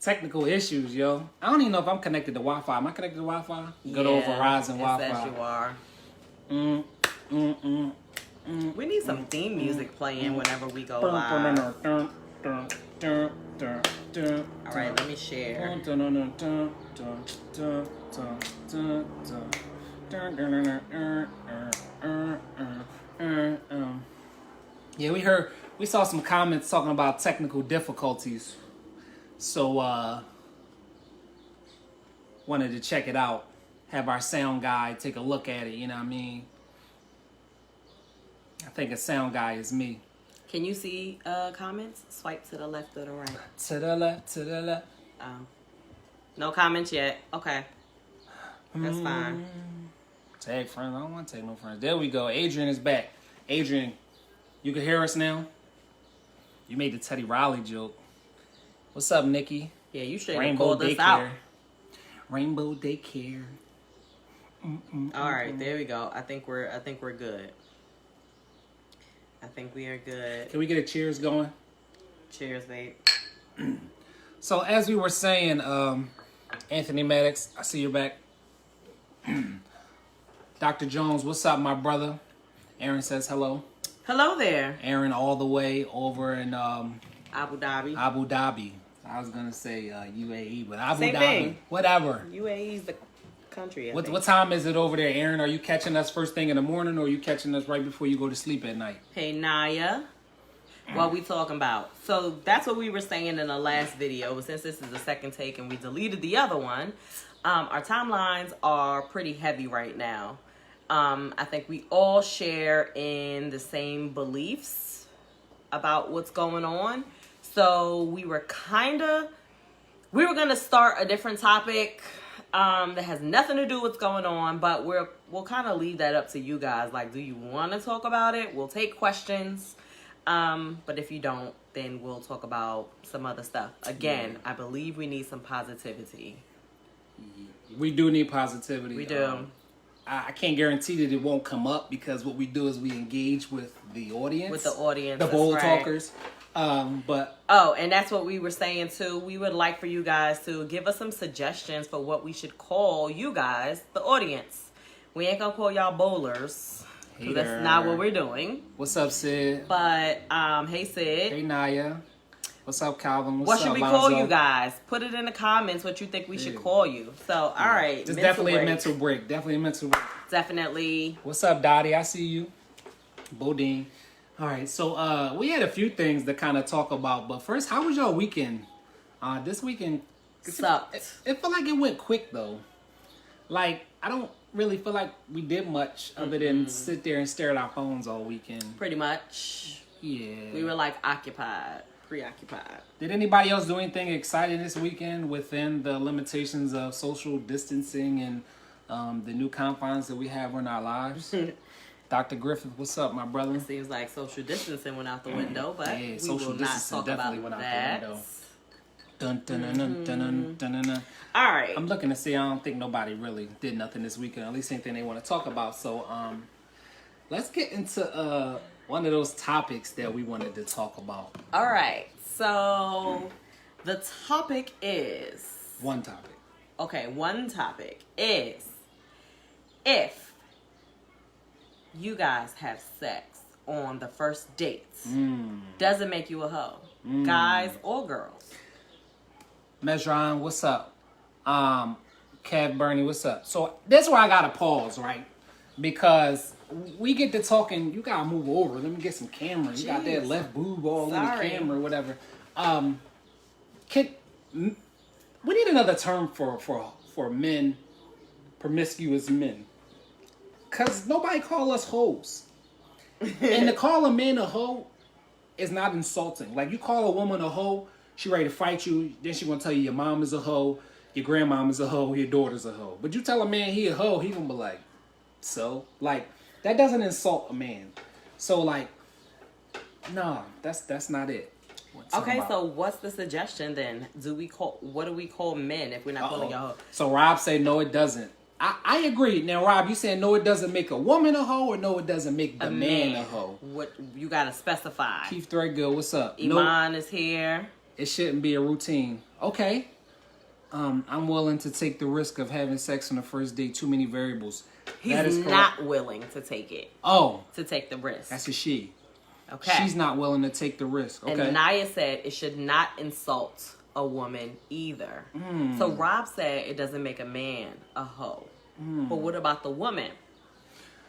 Technical issues, yo. I don't even know if I'm connected to Wi-Fi. Am I connected to Wi-Fi? Good old Verizon Wi-Fi. Yes, you are. We need some theme music playing whenever we go live. All right, let me share. Yeah, we saw some comments talking about technical difficulties. So, wanted to check it out. Have our sound guy take a look at it, you know what I mean? I think a sound guy is me. Can you see comments? Swipe to the left or the right? To the left, to the left. No comments yet. Okay. That's fine. Tag friends. I don't want to tag no friends. There we go. Adrian is back. Adrian, you can hear us now? You made the Teddy Riley joke. What's up, Nikki? Yeah, you should have called us out. Rainbow Daycare. All right, there we go. I think we're good. I think we are good. Can we get a cheers going? Cheers, babe. So as we were saying, Anthony Maddox, I see you're back. Dr. Jones, what's up, my brother? Aaron says hello. Hello there. Aaron all the way over in Abu Dhabi. Abu Dhabi. I was gonna say UAE, but Abu Same Dhabi. thing. Whatever. UAE is the country. What time is it over there, Aaron? Are you catching us first thing in the morning, or are you catching us right before you go to sleep at night? Hey Naya, what we talking about? So that's what we were saying in the last video. But since this is the second take and we deleted the other one, our timelines are pretty heavy right now. I think we all share in the same beliefs about what's going on. So we were gonna start a different topic that has nothing to do with what's going on, but we'll kind of leave that up to you guys. Like, do you want to talk about it? We'll take questions. But if you don't, then we'll talk about some other stuff. Again, I believe we need some positivity. We do need positivity. We do. I can't guarantee that it won't come up, because what we do is we engage with the audience. With the audience. The bold right. talkers. And that's what we were saying too. We would like for you guys to give us some suggestions for what we should call you guys, the audience. We ain't gonna call y'all bowlers. That's not what we're doing. What's up, Sid? But hey Sid. Hey Naya. What's up, Calvin? What should we call you guys? Put it in the comments what you think we should call you. So, all right. It's definitely a mental break. Definitely a mental break. Definitely. What's up, Dottie? I see you. Bodine. All right, so we had a few things to kind of talk about, but first, how was your weekend? This weekend sucked. It felt like it went quick though. Like, I don't really feel like we did much other than sit there and stare at our phones all weekend. Pretty much. Yeah. We were like preoccupied. Did anybody else do anything exciting this weekend within the limitations of social distancing and the new confines that we have in our lives? Dr. Griffith, what's up, my brother? It seems like social distancing went out the window, but yeah, we will not talk about that. Dun, dun, dun, dun, dun, dun, dun, dun. All right. I'm looking to see. I don't think nobody really did nothing this weekend. At least anything they want to talk about. So, let's get into one of those topics that we wanted to talk about. All right. So, the topic is... One topic. Okay, one topic is if you guys have sex on the first date, does it make you a hoe? Guys or girls? Mezron, what's up? Kev Bernie, what's up? So that's where I gotta pause, right? Because we get to talking, you gotta move over. Let me get some camera. You got that left boob all in the camera, whatever. We need another term for men, promiscuous men. Cause nobody call us hoes. And to call a man a hoe is not insulting. Like, you call a woman a hoe, she ready to fight you, then she gonna tell you your mom is a hoe, your grandmom is a hoe, your daughter's a hoe. But you tell a man he a hoe, he gonna be like, so? Like, that doesn't insult a man. So, like, no, that's not it. Okay, so what's the suggestion then? What do we call men if we're not calling y'all hoe? So Rob say no, it doesn't. I agree. Now, Rob, you saying no, it doesn't make a woman a hoe, or no, it doesn't make the man a hoe? What you gotta specify? Keith Threadgill, what's up? Iman is here. It shouldn't be a routine. Okay. I'm willing to take the risk of having sex on the first date. Too many variables. That is He's correct. not willing to take it. Oh, To take the risk. that's a she. Okay. She's not willing to take the risk. Okay. And Naya said it should not insult a woman either. So Rob said it doesn't make a man a hoe. But what about the woman?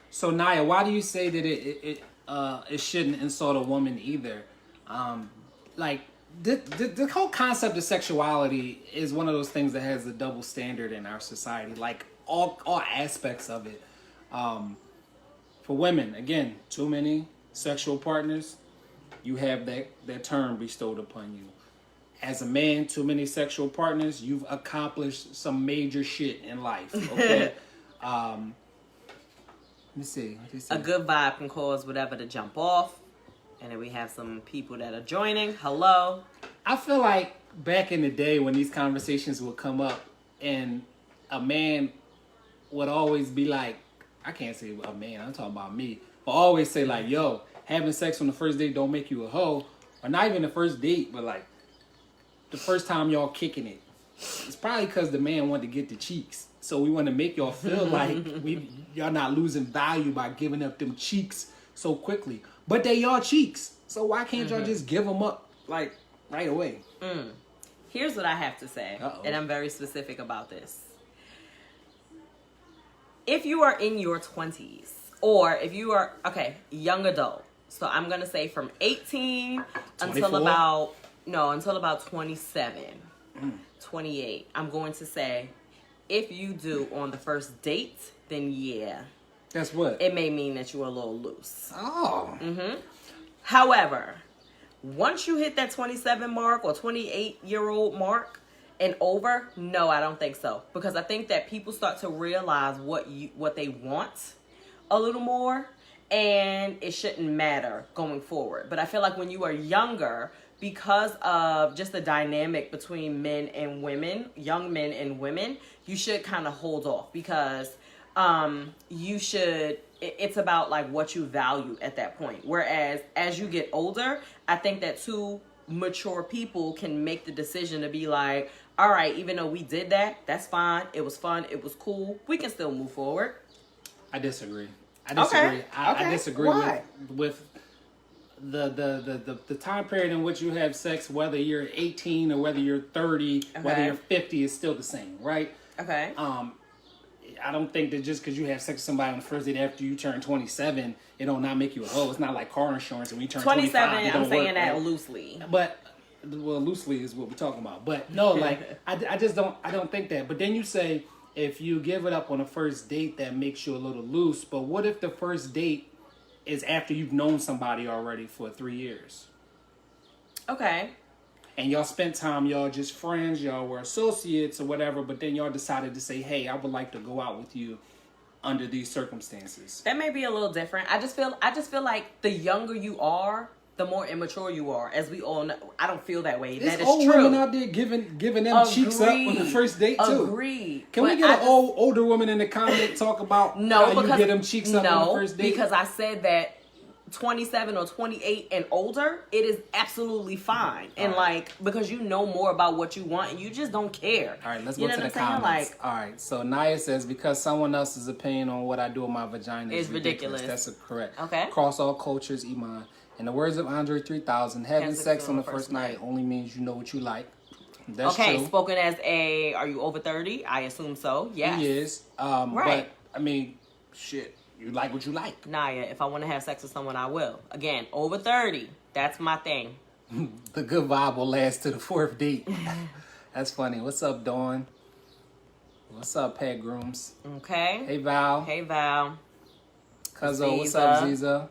So Naya, why do you say that it shouldn't insult a woman either? Like the whole concept of sexuality is one of those things that has a double standard in our society. Like all aspects of it. For women, again, too many sexual partners, you have that term bestowed upon you. As a man, too many sexual partners, you've accomplished some major shit in life. Okay. Let me see. A good vibe can cause whatever to jump off. And then we have some people that are joining. Hello. I feel like back in the day when these conversations would come up and a man would always be like, I can't say a man, I'm talking about me, but always say like, yo, having sex on the first date don't make you a hoe. Or not even the first date, but like the first time y'all kicking it. It's probably because the man wanted to get the cheeks. So we want to make y'all feel like y'all not losing value by giving up them cheeks so quickly. But they y'all cheeks. So why can't y'all just give them up like right away? Here's what I have to say. Uh-oh. And I'm very specific about this. If you are in your 20s, or if you are, young adult. So I'm going to say from 18 until 24? until about 27, 28. I'm going to say, if you do on the first date, then yeah. That's what? It may mean that you're a little loose. Oh. However, once you hit that 27 mark or 28-year-old mark and over, no, I don't think so. Because I think that people start to realize what they want a little more, and it shouldn't matter going forward. But I feel like when you are younger, because of just the dynamic between men and women, young men and women, you should kind of hold off because it's about like what you value at that point. Whereas as you get older, I think that two mature people can make the decision to be like, all right, even though we did that, that's fine. It was fun. It was cool. We can still move forward. I disagree. I disagree Why? with the time period in which you have sex, whether you're 18 or whether you're 30, whether you're 50, is still the same, right? Okay. I don't think that just because you have sex with somebody on the first date after you turn 27, it don't not make you a hoe. It's not like car insurance and when you turn 27, 25, it I'm don't saying work, that right? loosely. But loosely is what we're talking about. But no, like I just don't think that. But then you say if you give it up on the first date, that makes you a little loose. But what if the first date is after you've known somebody already for 3 years? Okay. And y'all spent time, y'all just friends, y'all were associates or whatever, but then y'all decided to say, hey, I would like to go out with you under these circumstances. That may be a little different. I just feel like the younger you are, the more immature you are. As we all know, I don't feel that way. There's that is old true. women out there giving them cheeks up on the first date too. Agreed. Can we get an older woman in the comment talk about how you get them cheeks up on the first date? Because I said that 27 or 28 and older, it is absolutely fine. And like, because you know more about what you want and you just don't care. All right, let's go to the comments. All right, so Naya says, because someone else's opinion on what I do with my vagina is ridiculous. That's correct. Okay. Across all cultures, Iman. In the words of Andre 3000, having sex on the first night only means you know what you like. That's true. Spoken as are you over 30? I assume so, yes. He is. Right. But, I mean, shit. You like what you like. Naya, if I want to have sex with someone, I will. Again, over 30. That's my thing. The good vibe will last to the fourth date. That's funny. What's up, Dawn? What's up, Pat Grooms? Okay. Hey, Val. Hey, Val. Cuzzo, what's up, Ziza?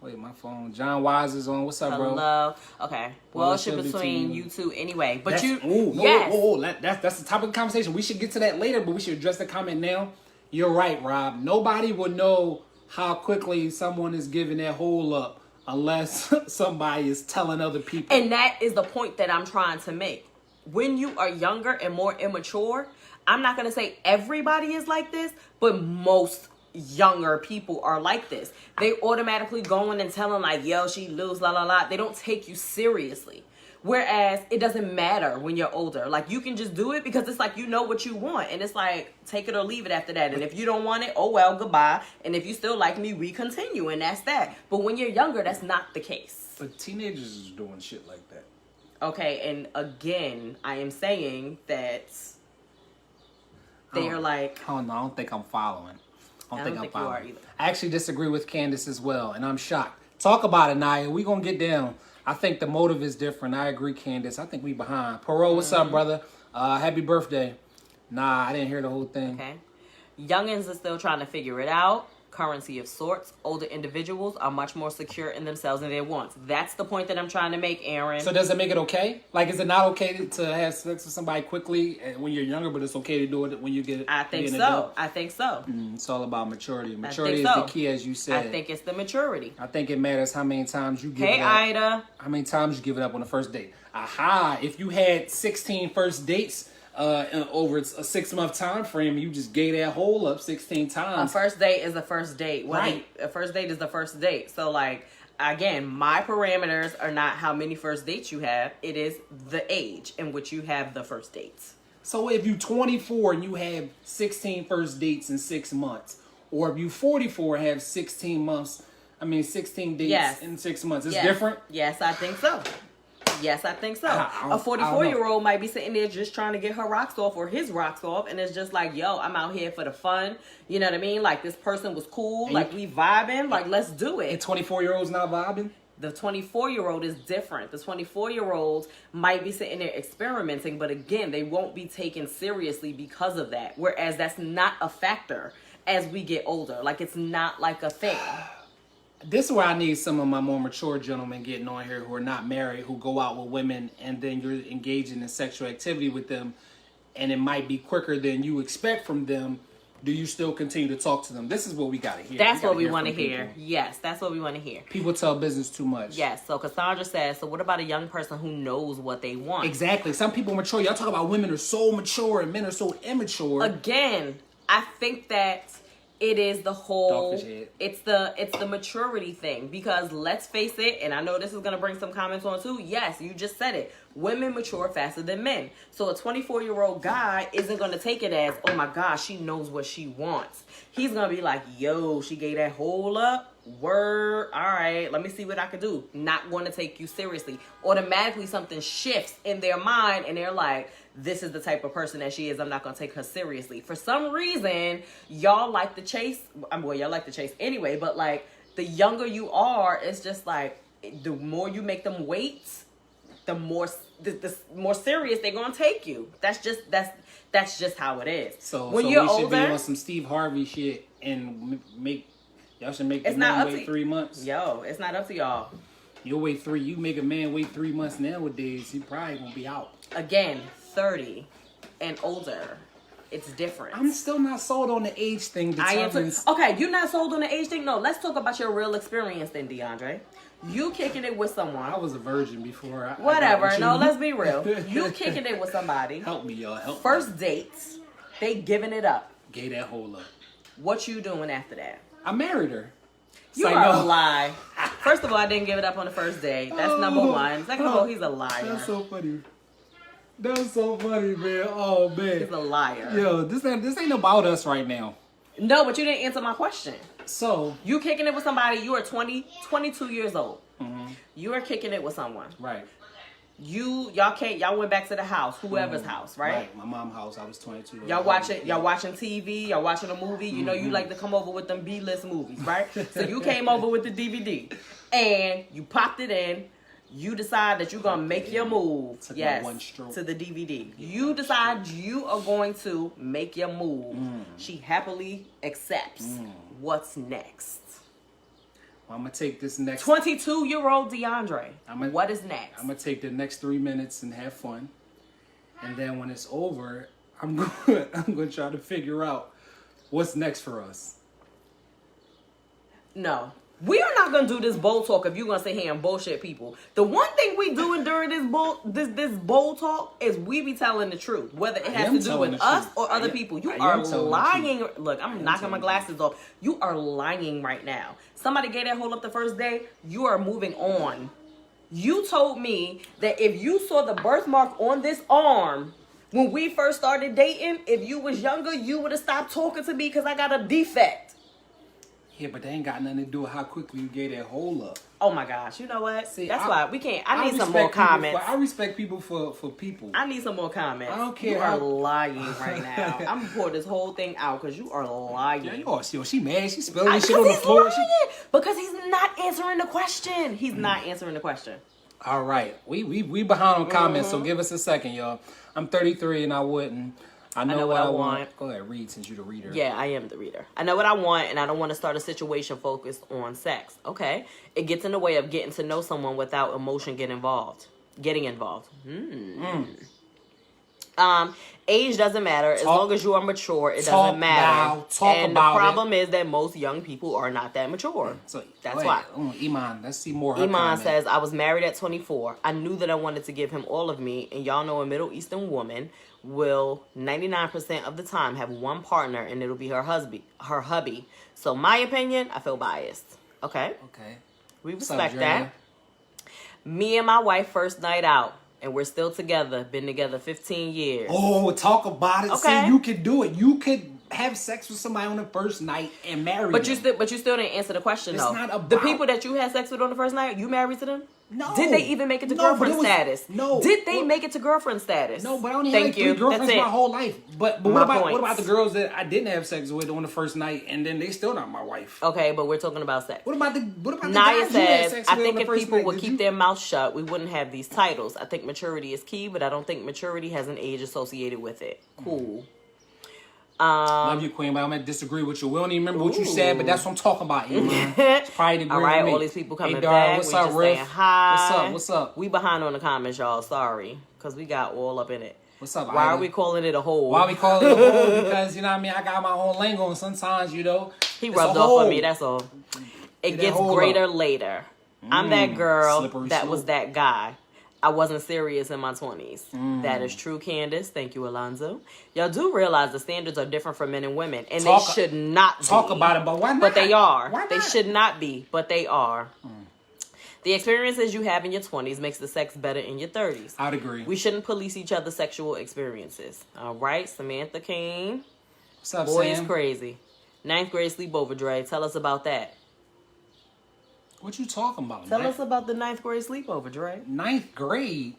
Wait, my phone. John Wise is on. What's up, bro? Hello. Okay. Well, it's between you two anyway. But That's the topic of conversation. We should get to that later, but we should address the comment now. You're right, Rob. Nobody will know how quickly someone is giving that hole up unless somebody is telling other people. And that is the point that I'm trying to make. When you are younger and more immature, I'm not going to say everybody is like this, but most younger people are like this. They automatically going and telling like, yo, she loose, la, la, la. They don't take you seriously. Whereas it doesn't matter when you're older. Like, you can just do it because it's like, you know what you want. And it's like, take it or leave it after that. And if you don't want it, oh well, goodbye. And if you still like me, we continue. And that's that. But when you're younger, that's not the case. But teenagers is doing shit like that. Okay, and again, I am saying that they are like... I don't think I'm following. I don't think I'm you are following. either. I actually disagree with Candace as well, and I'm shocked. Talk about it, Naya. We gonna get down. I think the motive is different. I agree, Candace. I think we behind. Perot, what's up, brother? Happy birthday. Nah, I didn't hear the whole thing. Okay. Youngins are still trying to figure it out. Currency of sorts. Older individuals are much more secure in themselves and their wants. That's the point that I'm trying to make, Aaron. So does it make it okay? Like, is it not okay to have sex with somebody quickly when you're younger, but it's okay to do it when you get? I think so. Adult? I think so. It's all about maturity. Maturity so. is the key, as you said. I think it's the maturity. I think it matters how many times you give Hey, it up. Ida. How many times you give it up on the first date? Aha! If you had 16 first dates over a 6-month time frame, you just gave that hole up 16 A times. first date is a first date. Right. A first date is the first date. So, like, again, my parameters are not how many first dates you have. It is the age in which you have the first dates. So if you 24 and you have 16 first dates in 6 months, or if you 44 and have 16 dates Yes. in 6 months, it's Yes. different. Yes, I think so. Yes, I think so. I A don't 44-year-old might be sitting there just trying to get her rocks off or his rocks off, and it's just like, yo, I'm out here for the fun. You know what I mean? Like, this person was cool. And like, we vibing. Like, let's do And it. 24-year-olds not vibing. The 24-year-old is different. The 24-year-old might be sitting there experimenting, but again, they won't be taken seriously because of that. Whereas that's not a factor as we get older. Like, it's not like a thing. This is where I need some of my more mature gentlemen getting on here who are not married, who go out with women, and then you're engaging in sexual activity with them, and it might be quicker than you expect from them. Do you still continue to talk to them? This is what we got to hear. That's what we want to hear. Yes, that's what we want to hear. People tell business too much. Yes, so Cassandra says, so what about a young person who knows what they want? Exactly. Some people mature. Y'all talk about women are so mature and men are so immature. Again, I think that it is the whole Dogfish head. it's the maturity thing, because let's face it, and I know this is going to bring some comments on too. Yes, you just said it. Women mature faster than men. So a 24-year-old guy isn't going to take it as, oh my gosh, she knows what she wants. He's going to be like, yo, she gave that hole up. Word. All right, let me see what I can do. Not going to take you seriously. Automatically something shifts in their mind and they're like, this is the type of person that she is. I'm not going to take her seriously. For some reason, y'all like the chase. Well, y'all like the chase anyway, but like the younger you are, it's just like the more you make them wait, the more serious they're going to take you. That's just how it is. So when so you're we should older, be on some Steve Harvey shit and make y'all should make the It's not man up wait to- 3 months. yo, it's not up to y'all. You wait 3. You make a man wait 3 months nowadays. He probably gonna be out. Again, 30 and older, it's different. I'm still not sold on the age thing. I am too. Determines. Okay, you're not sold on the age thing? No, let's talk about your real experience then, DeAndre. You kicking it with someone. I was a virgin before. I got Whatever. with you. No, let's be real. You kicking it with somebody. Help me, y'all. Help me. First dates, they giving it up. Gave that hole up. What you doing after that? I married her. You Say are no. a lie. First of all, I didn't give it up on the first date. That's number one. Second of all, he's a liar. That's so funny. That's so funny, man. Oh man. He's a liar. Yo, this ain't about us right now. No, but you didn't answer my question. So You kicking it with somebody, you are 22 years old. Mm-hmm. You are kicking it with someone. right. Y'all went back to the house, whoever's house, right? My mom's house. I was 22. Y'all watching TV, y'all watching a movie. You know you like to come over with them B-list movies, right? So you came over with the DVD and you popped it in. You decide that you're gonna make your move. Took my Yes, one stroke. to the DVD. You decide you are going to make your move. She happily accepts. What's next? Well, I'm gonna take this next. 22-year-old DeAndre. What is next? I'm gonna take the next 3 minutes and have fun, and then when it's over, I'm gonna try to figure out what's next for us. No. We are not gonna do this bold talk if you're gonna sit here and bullshit people. The one thing we doing during this bold talk is we be telling the truth, whether it has to do telling with the us truth. or other I am- people. You I am are telling the lying. truth. Look, I'm am knocking my telling the glasses off. You are lying right now. Somebody gave that hold up the first day. You are moving on. You told me that if you saw the birthmark on this arm when we first started dating, if you was younger, you would have stopped talking to me because I got a defect. Yeah, but they ain't got nothing to do with how quickly you gave that hole up. Oh my gosh, you know what? See, that's why we can't. I need some more respect people comments. I respect people for people. I need some more comments. I don't care You how- are lying right now. I'm gonna pour this whole thing out because you are lying. Yeah, she mad. She spilling this Because shit on the he's floor. lying. Because he's not answering the question. He's not answering the question. All right, we behind on comments, so give us a second, y'all. I'm 33 and I wouldn't. I know what I want. Go ahead, read since you're the reader. Yeah, I am the reader. I know what I want, and I don't want to start a situation focused on sex. Okay, it gets in the way of getting to know someone without emotion getting involved. Age doesn't matter as long as you are mature. It doesn't matter. And the problem is that most young people are not that mature. So that's why. Iman, let's see more. Iman says, I was married at 24. I knew that I wanted to give him all of me. And y'all know a Middle Eastern woman will 99% of the time have one partner and it'll be her hubby. So my opinion, I feel biased. Okay? Okay. We respect that. Me and my wife first night out. And we're still together. Been together 15 years. Oh, talk about it. Okay. See, you could do it. You could have sex with somebody on the first night and marry them. You still didn't answer the question, It's though. not about... The people that you had sex with on the first night, you married to them? No. Did they even make it to No, girlfriend but it was- status? No. Did they make it to girlfriend status? No, but I only had like 3 girlfriends my whole life. But what about the girls that I didn't have sex with on the first night and then they still not my wife? Okay, but we're talking about sex. What about the Naya guys you had says, sex I with think on the if first people night? would Did keep you- their mouth shut, we wouldn't have these titles. I think maturity is key, but I don't think maturity has an age associated with it. Cool. Love you, Queen, but I'm going to disagree with you. We don't even remember what you said, but that's what I'm talking about, Iman. It's probably the All right, all these people coming back. What's we up, just Riff? saying hi. What's up? We behind on the comments, y'all. Sorry, because we got all up in it. What's up, Why Ida? are we calling it a hole? Why we call it a hole? Because, you know what I mean, I got my own lingo, and sometimes, He it's rubbed a off hole. on me, that's all. It Get that gets hole greater up. later. I'm that girl slippery that slope. was that guy. I wasn't serious in my 20s. Mm. That is true, Candace. Thank you, Alonzo. Y'all do realize the standards are different for men and women, and they should not Talk be. about it, but why not? But they are. Why not? They should not be, but they are. The experiences you have in your 20s makes the sex better in your 30s. I'd agree. We shouldn't police each other's sexual experiences. All right, Samantha Kane. What's up, Boy, Sam? it's crazy. 9th grade sleepover, Dre. Tell us about that. What you talking about? Tell us about the 9th grade sleepover, Dre. 9th grade?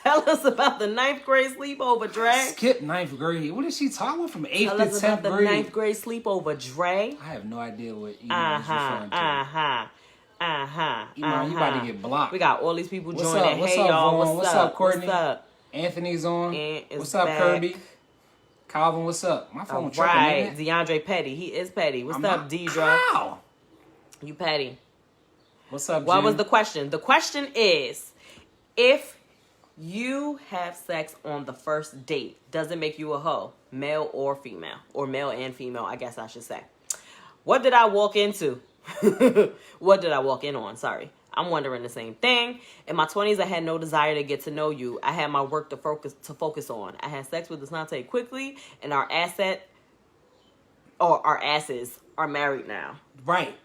Tell us about the 9th grade sleepover, Dre. Skip 9th grade. What is she talking about from 8th Tell to us about 10th the grade? 9th grade sleepover, Dre. I have no idea what Iman is referring to. Iman, you about to get blocked. We got all these people What's joining. up? What's Hey, up, y'all. Vaughn? What's up? Courtney? What's up? Anthony's on. Ant is What's up, back. Kirby? Calvin, what's up? My phone All tripping, right. man. DeAndre Petty. He is petty. What's I'm up, not- Deidre? How? You petty. What's up, What Jim? was the question? The question is, if you have sex on the first date, does it make you a hoe? Male or female? Or male and female, I guess I should say. What did I walk into? What did I walk in on? Sorry. I'm wondering the same thing. In my 20s, I had no desire to get to know you. I had my work to focus on. I had sex with Asante quickly, and our asses are married now. Right.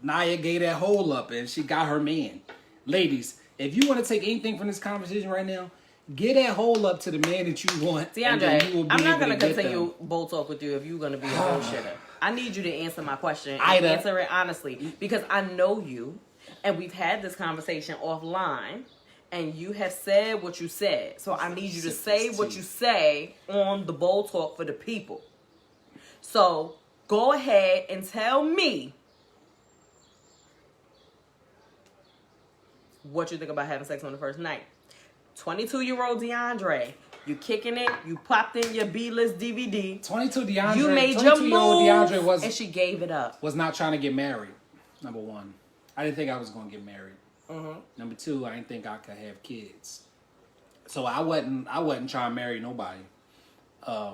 Naya gave that hole up and she got her man. Ladies, if you want to take anything from this conversation right now, get that hole up to the man that you want. and then you will DeAndre, be I'm not able going to to get continue them. bull talk with you if you're going to be a bullshitter. I need you to answer my question and Ida. answer it honestly, because I know you and we've had this conversation offline and you have said what you said. So I need you to say what you say on the bold talk for the people. So go ahead and tell me what you think about having sex on the first night. 22-year-old DeAndre, you kicking it, you popped in your B-list DVD. 22 DeAndre. You made your 22-year-old move, DeAndre and she gave it up. was not trying to get married. Number one, I didn't think I was going to get married. Number two, I didn't think I could have kids. So I wasn't trying to marry nobody.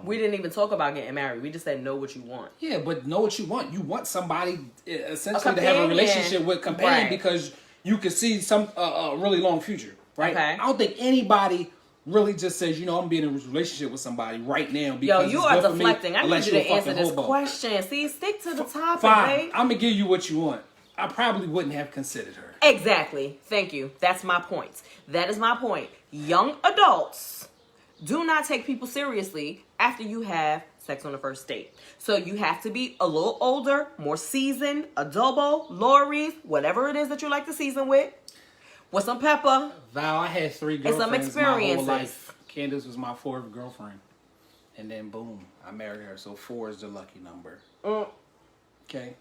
We didn't even talk about getting married. We just said know what you want. Yeah, but know what you want. You want somebody essentially to have a companion. relationship with companion Right. because you can see some a really long future, right? Okay. I don't think anybody really just says, I'm being in a relationship with somebody right now because Yo, you it's are good for me, deflecting. I need unless you you're to a answer fucking this hobo. question. See, stick to the topic, Fine, babe. I'm gonna give you what you want. I probably wouldn't have considered her. Exactly. Thank you. That's my point. That is my point. Young adults do not take people seriously after you have sex on the first date. So you have to be a little older, more seasoned, adobo, Lori's, whatever it is that you like to season with some pepper. Val, I had 3 And girlfriends some my whole experiences. life. Candace was my 4th girlfriend. And then boom, I married her. So 4 is the lucky number. Okay.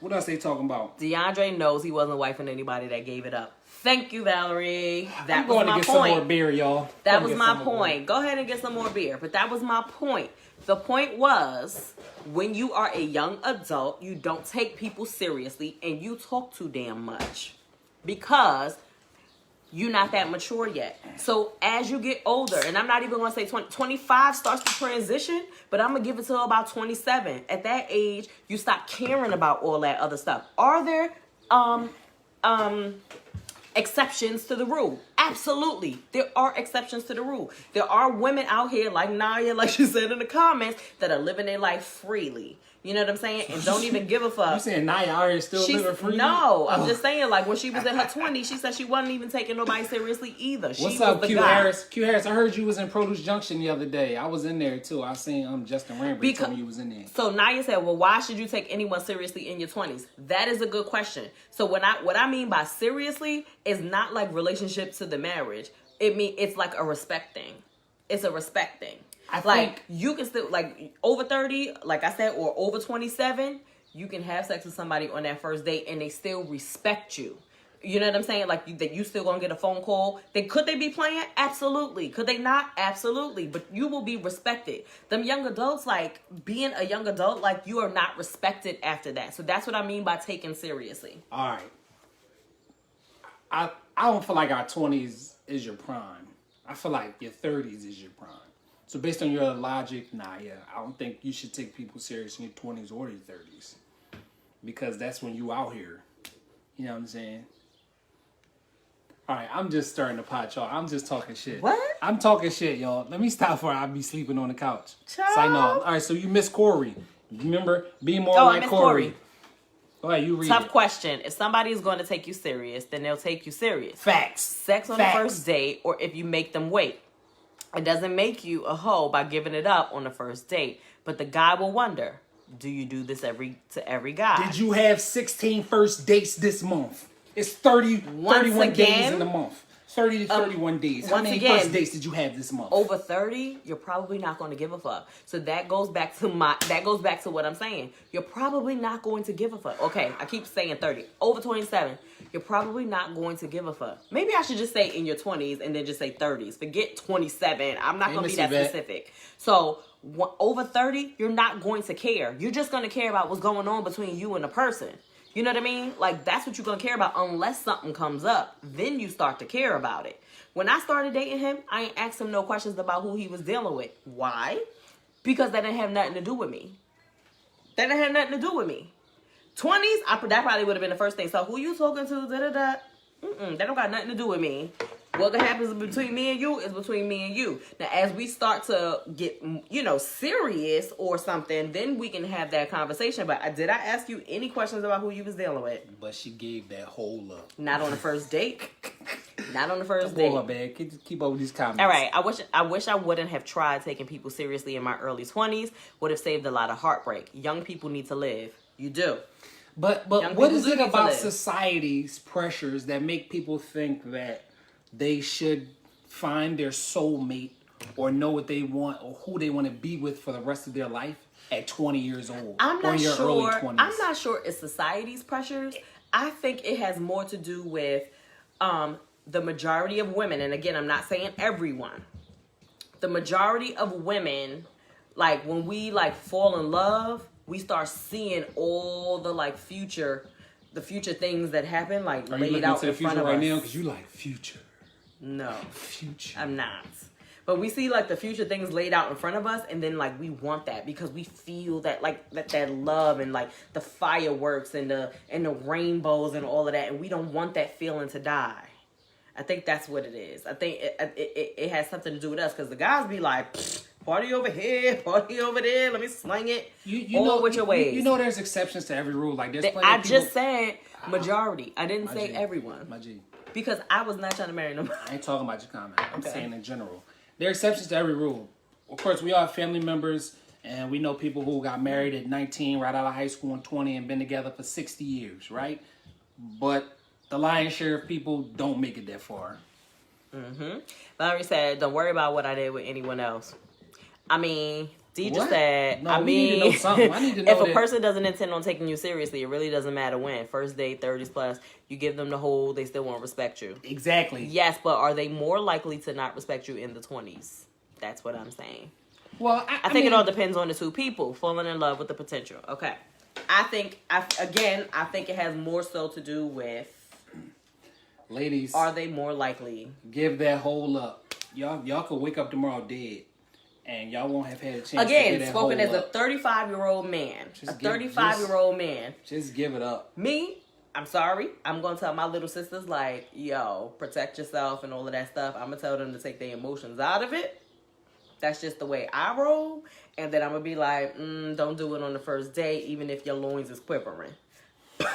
What else they talking about? DeAndre knows he wasn't wifing anybody that gave it up. Thank you, Valerie. That I'm was going to my get point. some more beer, y'all. That was my point. Go ahead and get some more beer. But that was my point. The point was, when you are a young adult, you don't take people seriously and you talk too damn much. Because you're not that mature yet. So as you get older, and I'm not even going to say 20, 25 starts to transition, but I'm going to give it to about 27. At that age, you stop caring about all that other stuff. Are there exceptions to the rule? Absolutely. There are exceptions to the rule. There are women out here like Naya, like she said in the comments, that are living their life freely. You know what I'm saying? And don't even give a fuck. You saying Naya out here still living free? No, I'm just saying, like, when she was in her 20s, she said she wasn't even taking nobody seriously either. What's up, Q Harris? Q Harris, I heard you was in Produce Junction the other day. I was in there, too. I seen Justin Rambert told me you was in there. So Naya said, well, why should you take anyone seriously in your 20s? That is a good question. So what I mean by seriously is not like relationship to the marriage. It's like a respect thing. It's a respect thing. I think you can still, like, over 30, like I said, or over 27, you can have sex with somebody on that first date and they still respect you. You know what I'm saying? Like, that you still gonna get a phone call. Could they be playing? Absolutely. Could they not? Absolutely. But you will be respected. Them young adults, like, being a young adult, like, you are not respected after that. So that's what I mean by taking seriously. All right. I don't feel like our 20s is your prime. I feel like your 30s is your prime. So based on your logic, I don't think you should take people serious in your 20s or your 30s. Because that's when you out here. You know what I'm saying? All right, I'm just starting to pot, y'all. I'm just talking shit. What? I'm talking shit, y'all. Let me stop before I be sleeping on the couch. Child. Sign off. All right, so you miss Corey. Remember? Be more I like miss Corey. All right, you read Tough it. question. If somebody is going to take you serious, then they'll take you serious. Facts. Sex on the first date, or if you make them wait. It doesn't make you a hoe by giving it up on the first date. But the guy will wonder, do you do this to every guy? Did you have 16 first dates this month? It's 31 days in the month. 30 to 31 days. How many first dates did you have this month? Over 30, you're probably not going to give a fuck. So that goes back to what I'm saying. You're probably not going to give a fuck. Okay, I keep saying 30. Over 27, you're probably not going to give a fuck. Maybe I should just say in your 20s and then just say 30s. Forget 27. I'm not going to be that specific. So over 30, you're not going to care. You're just going to care about what's going on between you and the person. You know what I mean? Like, that's what you're going to care about unless something comes up. Then you start to care about it. When I started dating him, I ain't asked him no questions about who he was dealing with. Why? Because that didn't have nothing to do with me. 20s, that probably would have been the first thing. So, who you talking to? That don't got nothing to do with me. What happens between me and you is between me and you. Now, as we start to get, serious or something, then we can have that conversation. But did I ask you any questions about who you was dealing with? But she gave that whole up. Not on the first date. Not on the first date. Come on, man. Keep up with these comments. All right. I wish I wouldn't have tried taking people seriously in my early 20s. Would have saved a lot of heartbreak. Young people need to live. You do. But what is it about society's pressures that make people think that they should find their soulmate or know what they want or who they want to be with for the rest of their life at 20 years old or in your early 20s? I'm not sure it's society's pressures. I think it has more to do with the majority of women, and again, I'm not saying everyone. The majority of women, like when we like fall in love, we start seeing all the future things that happen laid out in front of us. Right now, because you like future. No, future. I'm not. But we see the future things laid out in front of us, and then we want that because we feel that that love and the fireworks and the rainbows and all of that, and we don't want that feeling to die. I think that's what it is. I think it has something to do with us because the guys be like, party over here, party over there. Let me sling it. You all know, with your ways. You know, there's exceptions to every rule. Like there's plenty I of people, just said majority. I didn't say G, everyone. My G. Because I was not trying to marry nobody. I ain't talking about your comment. I'm Okay. saying in general. There are exceptions to every rule. Of course, we all have family members, and we know people who got married at 19, right out of high school, and 20, and been together for 60 years, right? But the lion's share of people don't make it that far. Mm-hmm. Valerie said, don't worry about what I did with anyone else. I mean, Deidre What? said, No, I we mean, need to know something. I need to know if a that- person doesn't intend on taking you seriously, it really doesn't matter when. First date, 30s plus, you give them the whole, they still won't respect you. Exactly. Yes, but are they more likely to not respect you in the 20s? That's what I'm saying. Well, I think it all depends on the two people falling in love with the potential. Okay. I think it has more so to do with, ladies, are they more likely? give that hole up. Y'all could wake up tomorrow dead, and y'all won't have had a chance to Again, get that spoken hole as a up. 35-year-old man. Just A 35-year-old man. Just give it up. Me, I'm sorry. I'm going to tell my little sisters, like, yo, protect yourself and all of that stuff. I'm going to tell them to take their emotions out of it. That's just the way I roll. And then I'm going to be like, don't do it on the first date, even if your loins is quivering.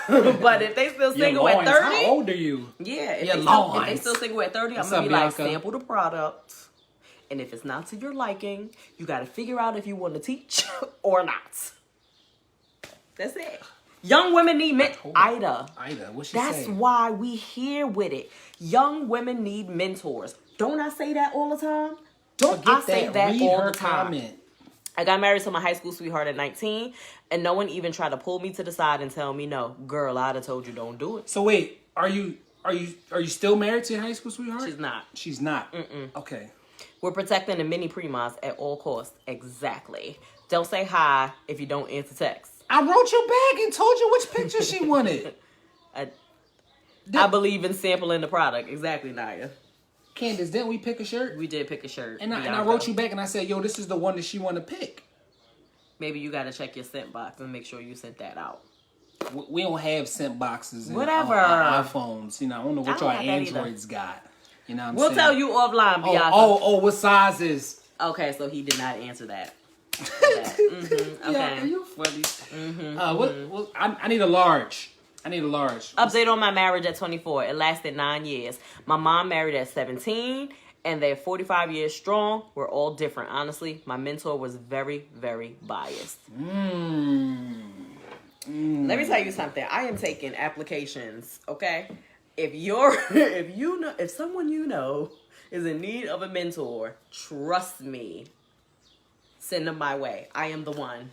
But if they still single at 30. How old are you? Yeah, if Your they still single at 30, What's I'm going to up, be like, Bianca? sample the product. And if it's not to your liking, you got to figure out if you want to teach or not. That's it. Young women need men. Ida, what's she that's saying? why we here with it. Young women need mentors. Don't I say that all the time? Don't I say that Read all her the time? comment. I got married to my high school sweetheart at 19, and no one even tried to pull me to the side and tell me no. Girl, I'd have told you don't do it. So wait, are you still married to your high school sweetheart? She's not. She's not. Okay. We're protecting the mini primas at all costs. Exactly. Don't say hi if you don't answer text. I wrote you back and told you which picture she wanted. I believe in sampling the product. Exactly, Naya. Candace, didn't we pick a shirt? We did pick a shirt. And I Bianca. wrote you back and I said, yo, this is the one that she want to pick. Maybe you got to check your scent box and make sure you sent that out. We don't have scent boxes and Whatever. our iPhones. You know, I don't know what I don't your have that either. Androids got. You know what I'm We'll saying? tell you offline, Bianca. What sizes? Okay, so he did not answer that. Okay. Yeah, you funny. I need a large. Update on my marriage at 24. It lasted 9 years. My mom married at 17, and they're 45 years strong. We're all different. Honestly, my mentor was very, very biased. Let me tell you something. I am taking applications, okay? If someone you know is in need of a mentor, trust me. Send them my way. I am the one.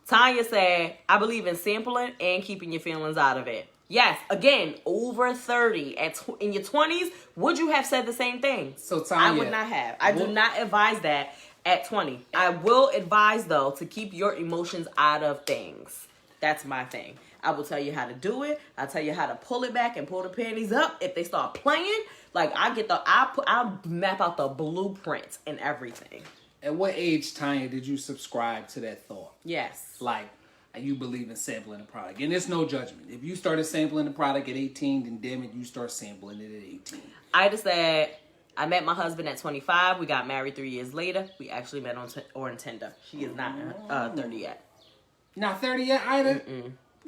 Tanya said, I believe in sampling and keeping your feelings out of it. Yes, again, over 30. In your 20s, would you have said the same thing? So, Tanya, I would not have. I do not advise that at 20. I will advise, though, to keep your emotions out of things. That's my thing. I will tell you how to do it. I'll tell you how to pull it back and pull the panties up. If they start playing, like I'll map out the blueprint and everything. At what age, Tanya, did you subscribe to that thought? Yes. Like, you believe in sampling the product. And there's no judgment. If you started sampling the product at 18, then damn it, you start sampling it at 18. I just said, I met my husband at 25. We got married 3 years later. We actually met on Tinder. She is not 30 yet. Not 30 yet, Ida?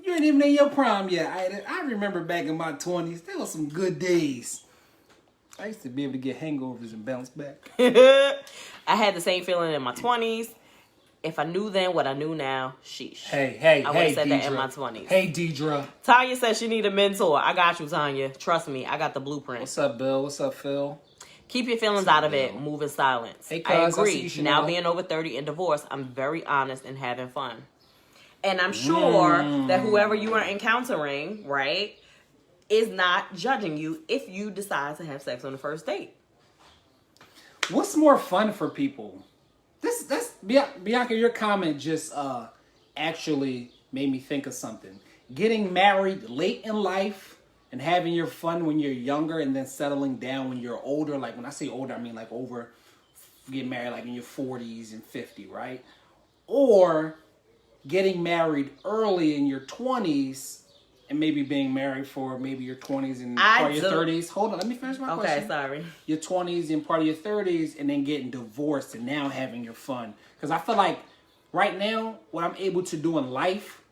You ain't even in your prime yet, Ida. I remember back in my 20s, there was some good days. I used to be able to get hangovers and bounce back. I had the same feeling in my 20s. If I knew then what I knew now, sheesh. Hey, I would have said that in my 20s. Hey, Deidre. Tanya says she need a mentor. I got you, Tanya. Trust me, I got the blueprint. What's up, Bill? What's up, Phil? Keep your feelings out of it. Move in silence. Hey, I cuz, I see agree. you, Now Chanel. being over 30 and divorced, I'm very honest and having fun. And I'm sure that whoever you are encountering, right, is not judging you if you decide to have sex on the first date. What's more fun for people? That's Bianca, your comment just actually made me think of something. Getting married late in life and having your fun when you're younger and then settling down when you're older. Like when I say older, I mean like over, get married like in your 40s and 50, right? Or getting married early in your 20s and maybe being married for maybe your 20s and part of your 30s. Hold on, let me finish my question. Okay, sorry. Your 20s and part of your 30s, and then getting divorced and now having your fun. Because I feel like right now, what I'm able to do in life,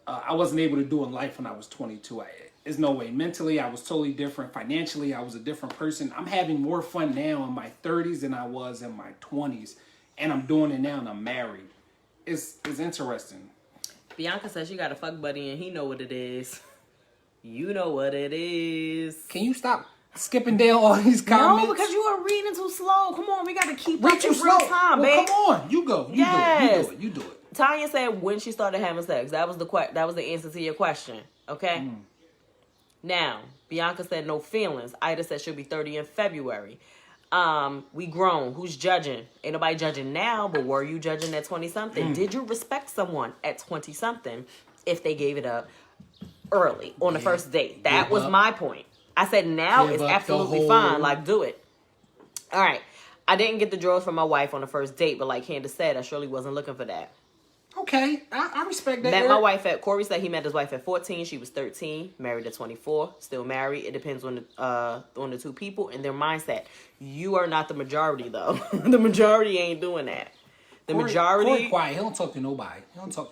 I wasn't able to do in life when I was 22. There's no way. Mentally, I was totally different. Financially, I was a different person. I'm having more fun now in my 30s than I was in my 20s. And I'm doing it now and I'm married. It's interesting. Bianca says she got a fuck buddy and he know what it is. You know what it is. Can you stop skipping down all these comments? No, because you are reading too slow. Come on, we got to keep Read up too in slow. real time, Well, babe. come on, you go. You do it. Tanya said when she started having sex. That was the answer to your question. Okay. Now Bianca said no feelings. Ida said she'll be 30 in February. We grown. Who's judging? Ain't nobody judging now, but were you judging at 20-something? Did you respect someone at 20-something if they gave it up early on the first date? That was my point. I said now it's absolutely fine. Like, do it. All right. I didn't get the drawers from my wife on the first date, but like Candace said, I surely wasn't looking for that. Okay, I respect that. Met my wife at, Corey said he met his wife at 14. She was 13, married at 24, still married. It depends on the two people and their mindset. You are not the majority, though. The majority ain't doing that. The majority... Corey quiet. He don't talk to nobody.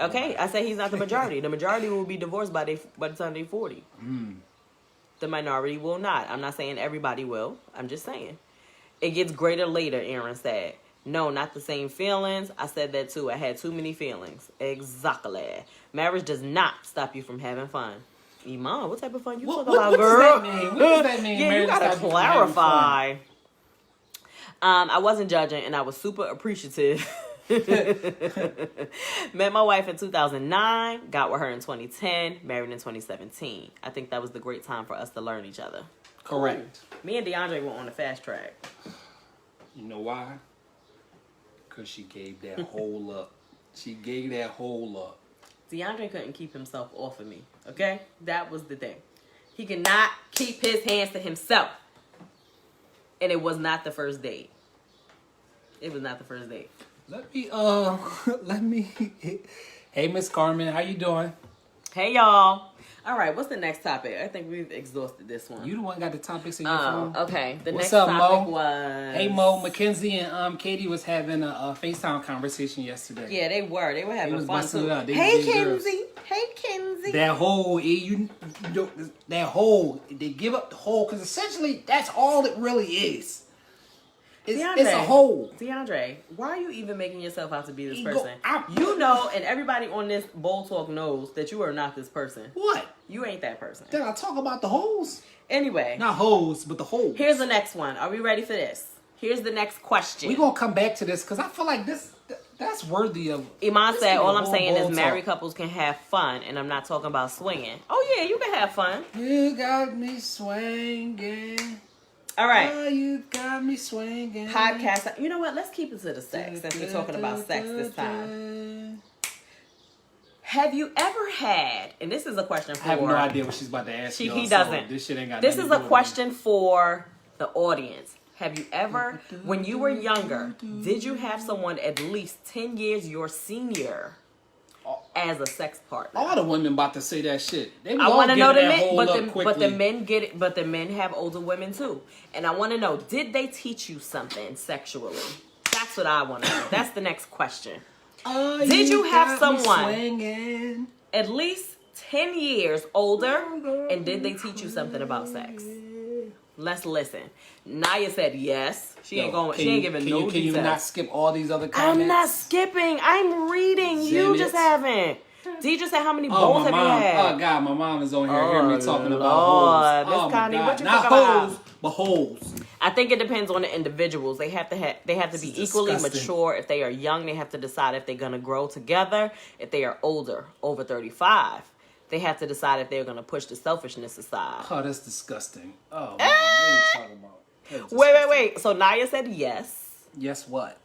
Okay, I said he's not the majority. The majority will be divorced by the time they're 40. The minority will not. I'm not saying everybody will. I'm just saying. It gets greater later, Aaron said. No, not the same feelings. I said that too. I had too many feelings. Exactly. Marriage does not stop you from having fun. Iman, what type of fun you talking about, girl? What does that mean? What does that mean? Yeah, you gotta clarify. I wasn't judging, and I was super appreciative. Met my wife in 2009. Got with her in 2010. Married in 2017. I think that was the great time for us to learn each other. Correct. Me and DeAndre were on the fast track. You know why? Because she gave that hole up. She gave that hole up. DeAndre couldn't keep himself off of me. Okay? That was the thing. He could not keep his hands to himself. And it was not the first date. It was not the first date. Let me. Hey, Miss Carmen, how you doing? Hey, y'all. All right, what's the next topic? I think we've exhausted this one. You the one got the topics in your phone. Okay. The What's next up, topic Mo? was... Hey, Mo. Mackenzie and Katie was having a FaceTime conversation yesterday. Yeah, they were. They were having fun, busting too. it up. Hey, Kenzie. Hey, Kenzie. That whole, that whole, they give up the whole, because essentially that's all it really is. It's a hole. DeAndre, why are you even making yourself out to be this person? You know, and everybody on this Bold Talk knows that you are not this person. What? You ain't that person. Did I talk about the holes? Anyway. Not holes, but the holes. Here's the next one. Are we ready for this? Here's the next question. We're going to come back to this because I feel like that's worthy of... Iman said, all I'm saying is married couples can have fun, and I'm not talking about swinging. Oh, yeah, you can have fun. You got me swinging. All right. Oh, you got me swinging. Podcast. You know what? Let's keep it to the sex since we're talking about sex this time. Have you ever had, and this is a question for... I have no idea what she's about to ask you. He doesn't. This shit ain't got This nothing is to a do question for the audience. Have you ever, when you were younger, did you have someone at least 10 years your senior as a sex partner? All the women about to say that shit. I want to know the men, but the men get it. But the men have older women too, and I want to know: did they teach you something sexually? That's what I want to know. That's the next question. Did you have someone at least 10 years older, and did they teach you something about sex? Let's listen. Naya said yes. She ain't giving no details. Can you not skip all these other comments? I'm not skipping. I'm reading. You just haven't. D just said how many bowls have you had? Oh, God, my mom is on here hearing me talking about Lord. holes. Miss Connie, what you not think about? holes, but holes. I think it depends on the individuals. They have to be equally mature. If they are young, they have to decide if they're going to grow together. If they are older, over 35, they have to decide if they're going to push the selfishness aside. Oh, that's disgusting. Oh, man, what are you talking about? Wait. So Naya said yes. Yes, what?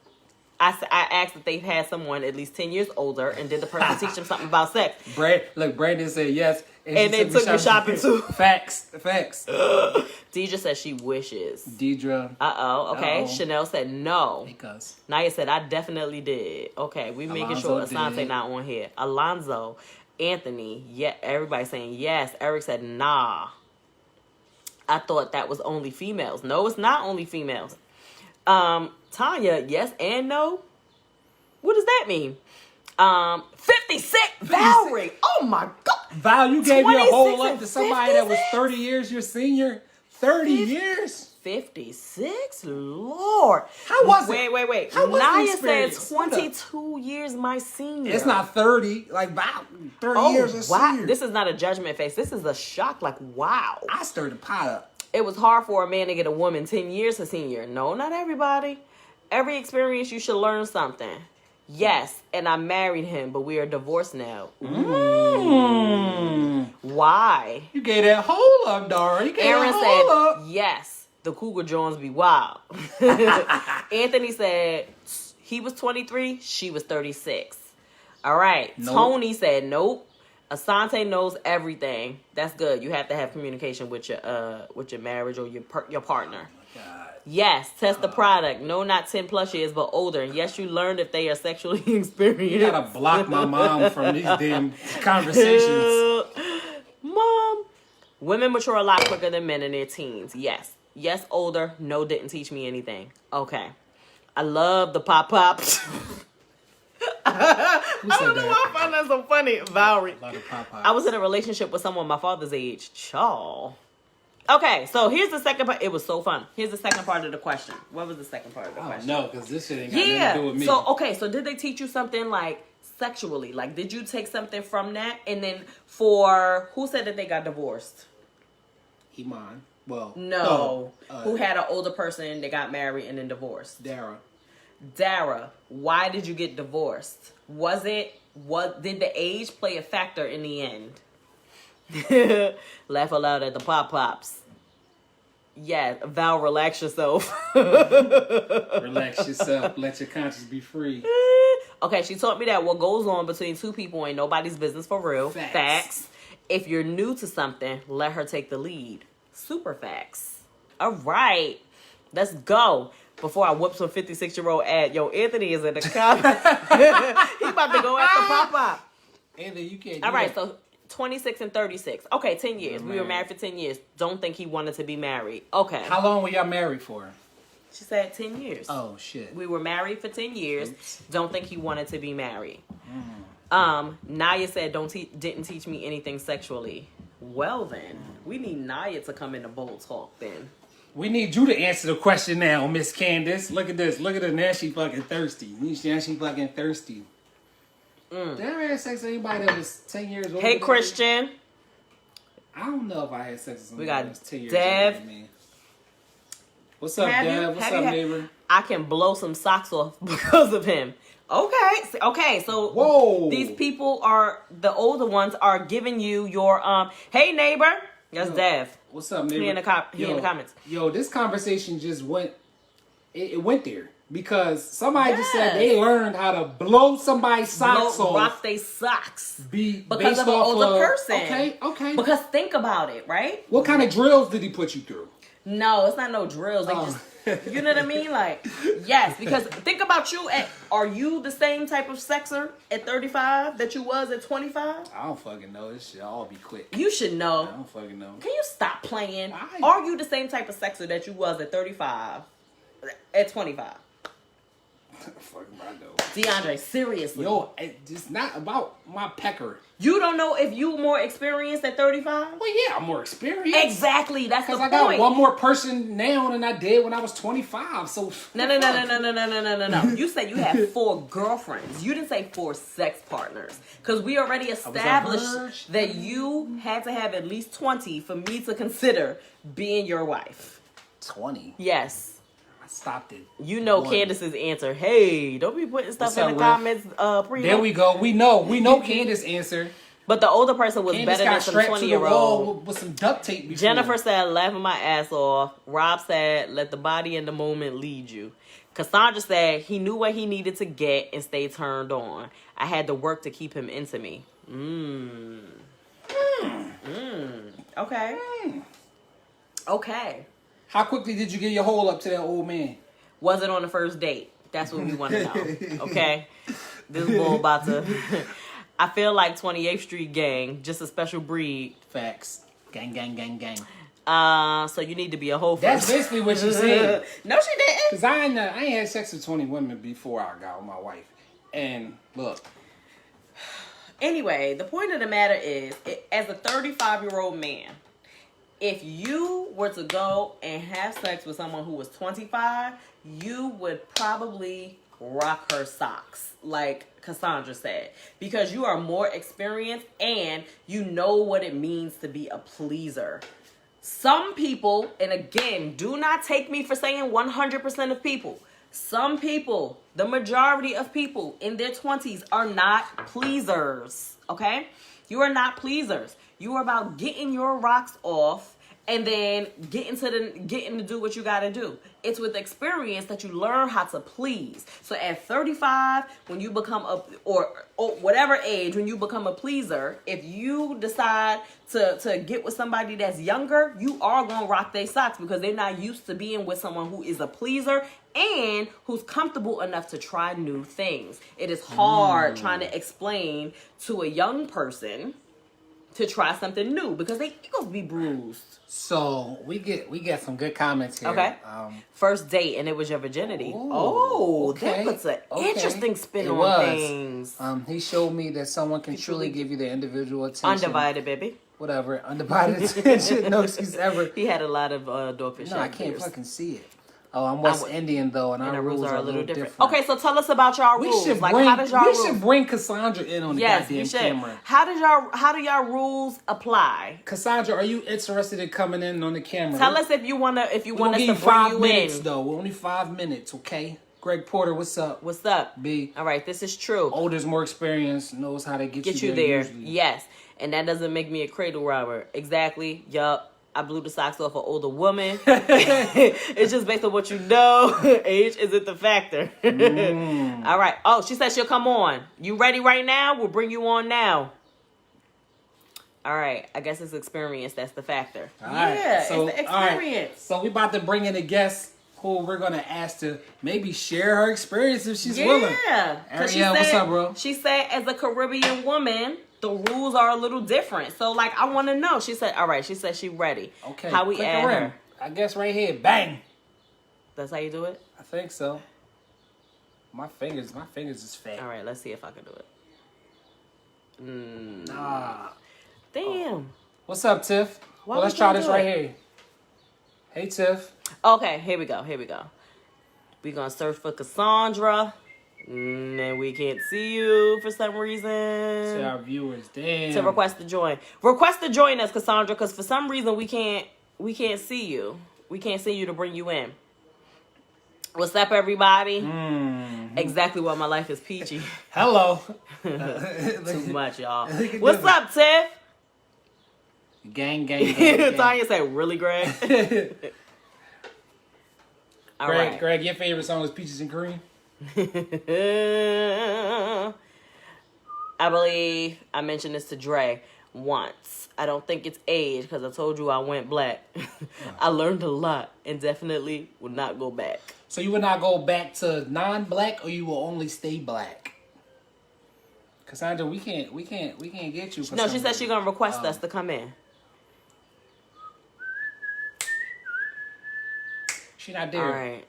I asked if they've had someone at least 10 years older, and did the person teach them something about sex? Brandon said yes. And they took me shopping too. Facts. Deidre said she wishes. Deidre. Okay. Chanel said no. Because. Naya said I definitely did. Okay, we making sure Asante not on here. Alonzo, Anthony, yeah, everybody saying yes. Eric said nah. I thought that was only females. No, it's not only females. Tanya, yes and no. What does that mean? 56, Valerie. Oh my God. Val, you gave your 26 whole up and to somebody that was 56? 30 years your senior? 30 years? 56? Lord. How was it? Wait. How was the Naya said experience? Hold up. 22 years my senior. It's not 30. Like, Val, 30 Oh, years a wow. senior. This is not a judgment face. This is a shock. Like, wow. I stirred the pot up. It was hard for a man to get a woman 10 years a senior. No, not everybody. Every experience you should learn something. Yes, and I married him, but we are divorced now. Why? You gave that whole up, Dara. You gave Aaron that whole up. said, yes, the Cougar Jones be wild. Anthony said he was 23, she was 36. All right. Nope. Tony said, nope. Asante knows everything. That's good. You have to have communication with your marriage or your partner. God. Yes, test the product. No, not 10 plus years, but older. Yes, you learned if they are sexually experienced. You gotta block my mom from these damn conversations. Mom. Women mature a lot quicker than men in their teens. Yes. Yes, older. No, didn't teach me anything. Okay. I love the pop-pop. I don't know why I find that so funny. Valerie. A lot of pop-pops. I was in a relationship with someone my father's age. Chaw. Okay, so here's the second part. It was so fun. Here's the second part of the question. What was the second part of the question? No, because this shit ain't got nothing to do with me. So did they teach you something like sexually? Like, did you take something from that? And then for, who said that they got divorced? Iman. Well, No. Who had an older person, they got married and then divorced? Dara, why did you get divorced? Did the age play a factor in the end? Laugh aloud at the pop-pops. Yeah, Val, relax yourself. Relax yourself. Let your conscience be free. Okay, she taught me that what goes on between two people ain't nobody's business for real. Facts. If you're new to something, let her take the lead. Super facts. All right, let's go. Before I whoop some 56-year-old ad, yo, Anthony is in the comments. He about to go after Pop-Pop. Anthony, you can't. All right, so 26 and 36. Okay, 10 years. We were married. married for 10 years. Don't think he wanted to be married. Okay. How long were y'all married for? She said 10 years. Oh, shit. We were married for 10 years. Oops. Don't think he wanted to be married. Naya said, didn't teach me anything sexually. Well, then, we need Naya to come into Bold Talk, then. We need you to answer the question now, Miss Candace. Look at this. Look at her. Now she fucking thirsty. Now she fucking thirsty. Did I ever have sex with anybody that was 10 years old? Hey, Christian. I don't know if I had sex with somebody We got that was 10 years Dev. older than me. What's up, Dev? What's up, neighbor? I can blow some socks off because of him. Okay, so Whoa. These people are, the older ones are giving you your, hey, neighbor. That's Dev. What's up, neighbor? He in the comments. Yo, this conversation just went, it went there. Because somebody just said they learned how to blow somebody's socks off. Rock their socks. Because Of an older person. Okay. Because think about it, right? What kind of drills did he put you through? No, it's not no drills. They just, you know what I mean? Like, yes, because think about you. Are you the same type of sexer at 35 that you was at 25? I don't fucking know. This shit all be quick. You should know. I don't fucking know. Can you stop playing? I- Are you the same type of sexer that you was at 35 at 25? Fucking I know. DeAndre, seriously. Yo, it's not about my pecker. You don't know if you more experienced at 35? Well, yeah, I'm more experienced. Exactly, that's the Because point. I got one more person now than I did when I was 25. So No. You said you had 4 girlfriends. You didn't say 4 sex partners. Because we already virgin. established that you had to have at least 20 for me to consider being your wife. 20. Yes. I stopped it. You know One. Candace's answer. Hey, don't be putting stuff What's in up, the Rick? comments. There we go. We know Candace's answer. But the older person was Candace better got than some strapped to the 20-year-old. wall with some duct tape before. Jennifer said, laughing my ass off. Rob said, let the body and the moment lead you. Cassandra said, he knew what he needed to get and stay turned on. I had to work to keep him into me. Okay. Okay. How quickly did you get your hole up to that old man? Was it on the first date? That's what we want to know. Okay? This bull about to... I feel like 28th Street Gang, just a special breed. Facts. Gang, gang, gang, gang. So you need to be a hoe That's first. basically what she said. No, she didn't. Because I ain't had sex with 20 women before I got with my wife. And look. Anyway, the point of the matter is, as a 35-year-old man, if you were to go and have sex with someone who was 25, you would probably rock her socks, like Cassandra said, because you are more experienced and you know what it means to be a pleaser. Some people, and again, do not take me for saying 100% of people. Some people, the majority of people in their 20s are not pleasers, okay? You are not pleasers. You are about getting your rocks off and then getting to do what you got to do. It's with experience that you learn how to please. So at 35, when you become or whatever age, when you become a pleaser, if you decide to get with somebody that's younger, you are going to rock their socks because they're not used to being with someone who is a pleaser and who's comfortable enough to try new things. It is hard trying to explain to a young person to try something new because they egos be bruised. So we get some good comments here. Okay. First date and it was your virginity. Okay. That puts an interesting spin It on was. things. He showed me that someone can truly give you the individual attention. Undivided, baby. Whatever. Undivided attention. No excuse ever. He had a lot of dwarfish. No, I can't fucking see it. Oh, I'm West Indian though, and our rules are a little different. Okay, so tell us about y'all rules. We should bring Cassandra in on the goddamn camera. How do y'all rules apply? Cassandra, are you interested in coming in on the camera? Tell us if you want us to bring you in. 5 minutes though. We're only 5 minutes, okay? Greg Porter, what's up? What's up? B. All right, this is true. Older's more experienced, knows how to get you there. Usually. Yes, and that doesn't make me a cradle robber. Exactly. Yup. I blew the socks off an older woman. It's just based on what you know. Age isn't the factor. All right. Oh, she said she'll come on. You ready right now? We'll bring you on now. All right. I guess it's experience. That's the factor. All right. So, it's the experience. Right. So we about to bring in a guest who we're going to ask to maybe share her experience if she's willing. Yeah. Ariel, what's up, bro? She said as a Caribbean woman, the rules are a little different. So, like, I want to know. She said, all right. She said she ready. Okay. How we add her? I guess right here. Bang. That's how you do it? I think so. My fingers is fat. All right. Let's see if I can do it. Nah. Damn. Oh. What's up, Tiff? Well, let's try this right here. Hey, Tiff. Okay. Here we go. We're going to search for Cassandra. And we can't see you for some reason. See our viewers, damn. To request to join. Request to join us, Cassandra, because for some reason we can't see you. We can't see you to bring you in. What's up, everybody? Exactly why my life is peachy. Hello. Too much, y'all. What's up, Tiff? Gang. Tanya said, really, Greg? All right. Greg, your favorite song is Peaches and Cream? I believe I mentioned this to Dre once. I don't think it's age because I told you I went black. I learned a lot and definitely will not go back. So you would not go back to non-black, or you will only stay black? Cassandra, we can't get you. For no, she said she's gonna request us to come in. She not there. All right.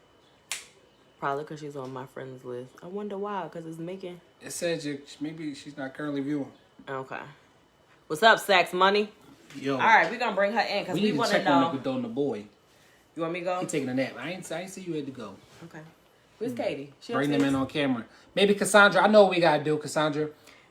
Probably because she's on my friends list. I wonder why, because it's making... It says maybe she's not currently viewing. Okay. What's up, Sax Money? Yo. All right, we're going to bring her in because we want to know... We on the boy. You want me to go? He taking a nap. I ain't see you had to go. Okay. Where's Katie? Bring them in on camera. Maybe Cassandra, I know what we got to do, Cassandra.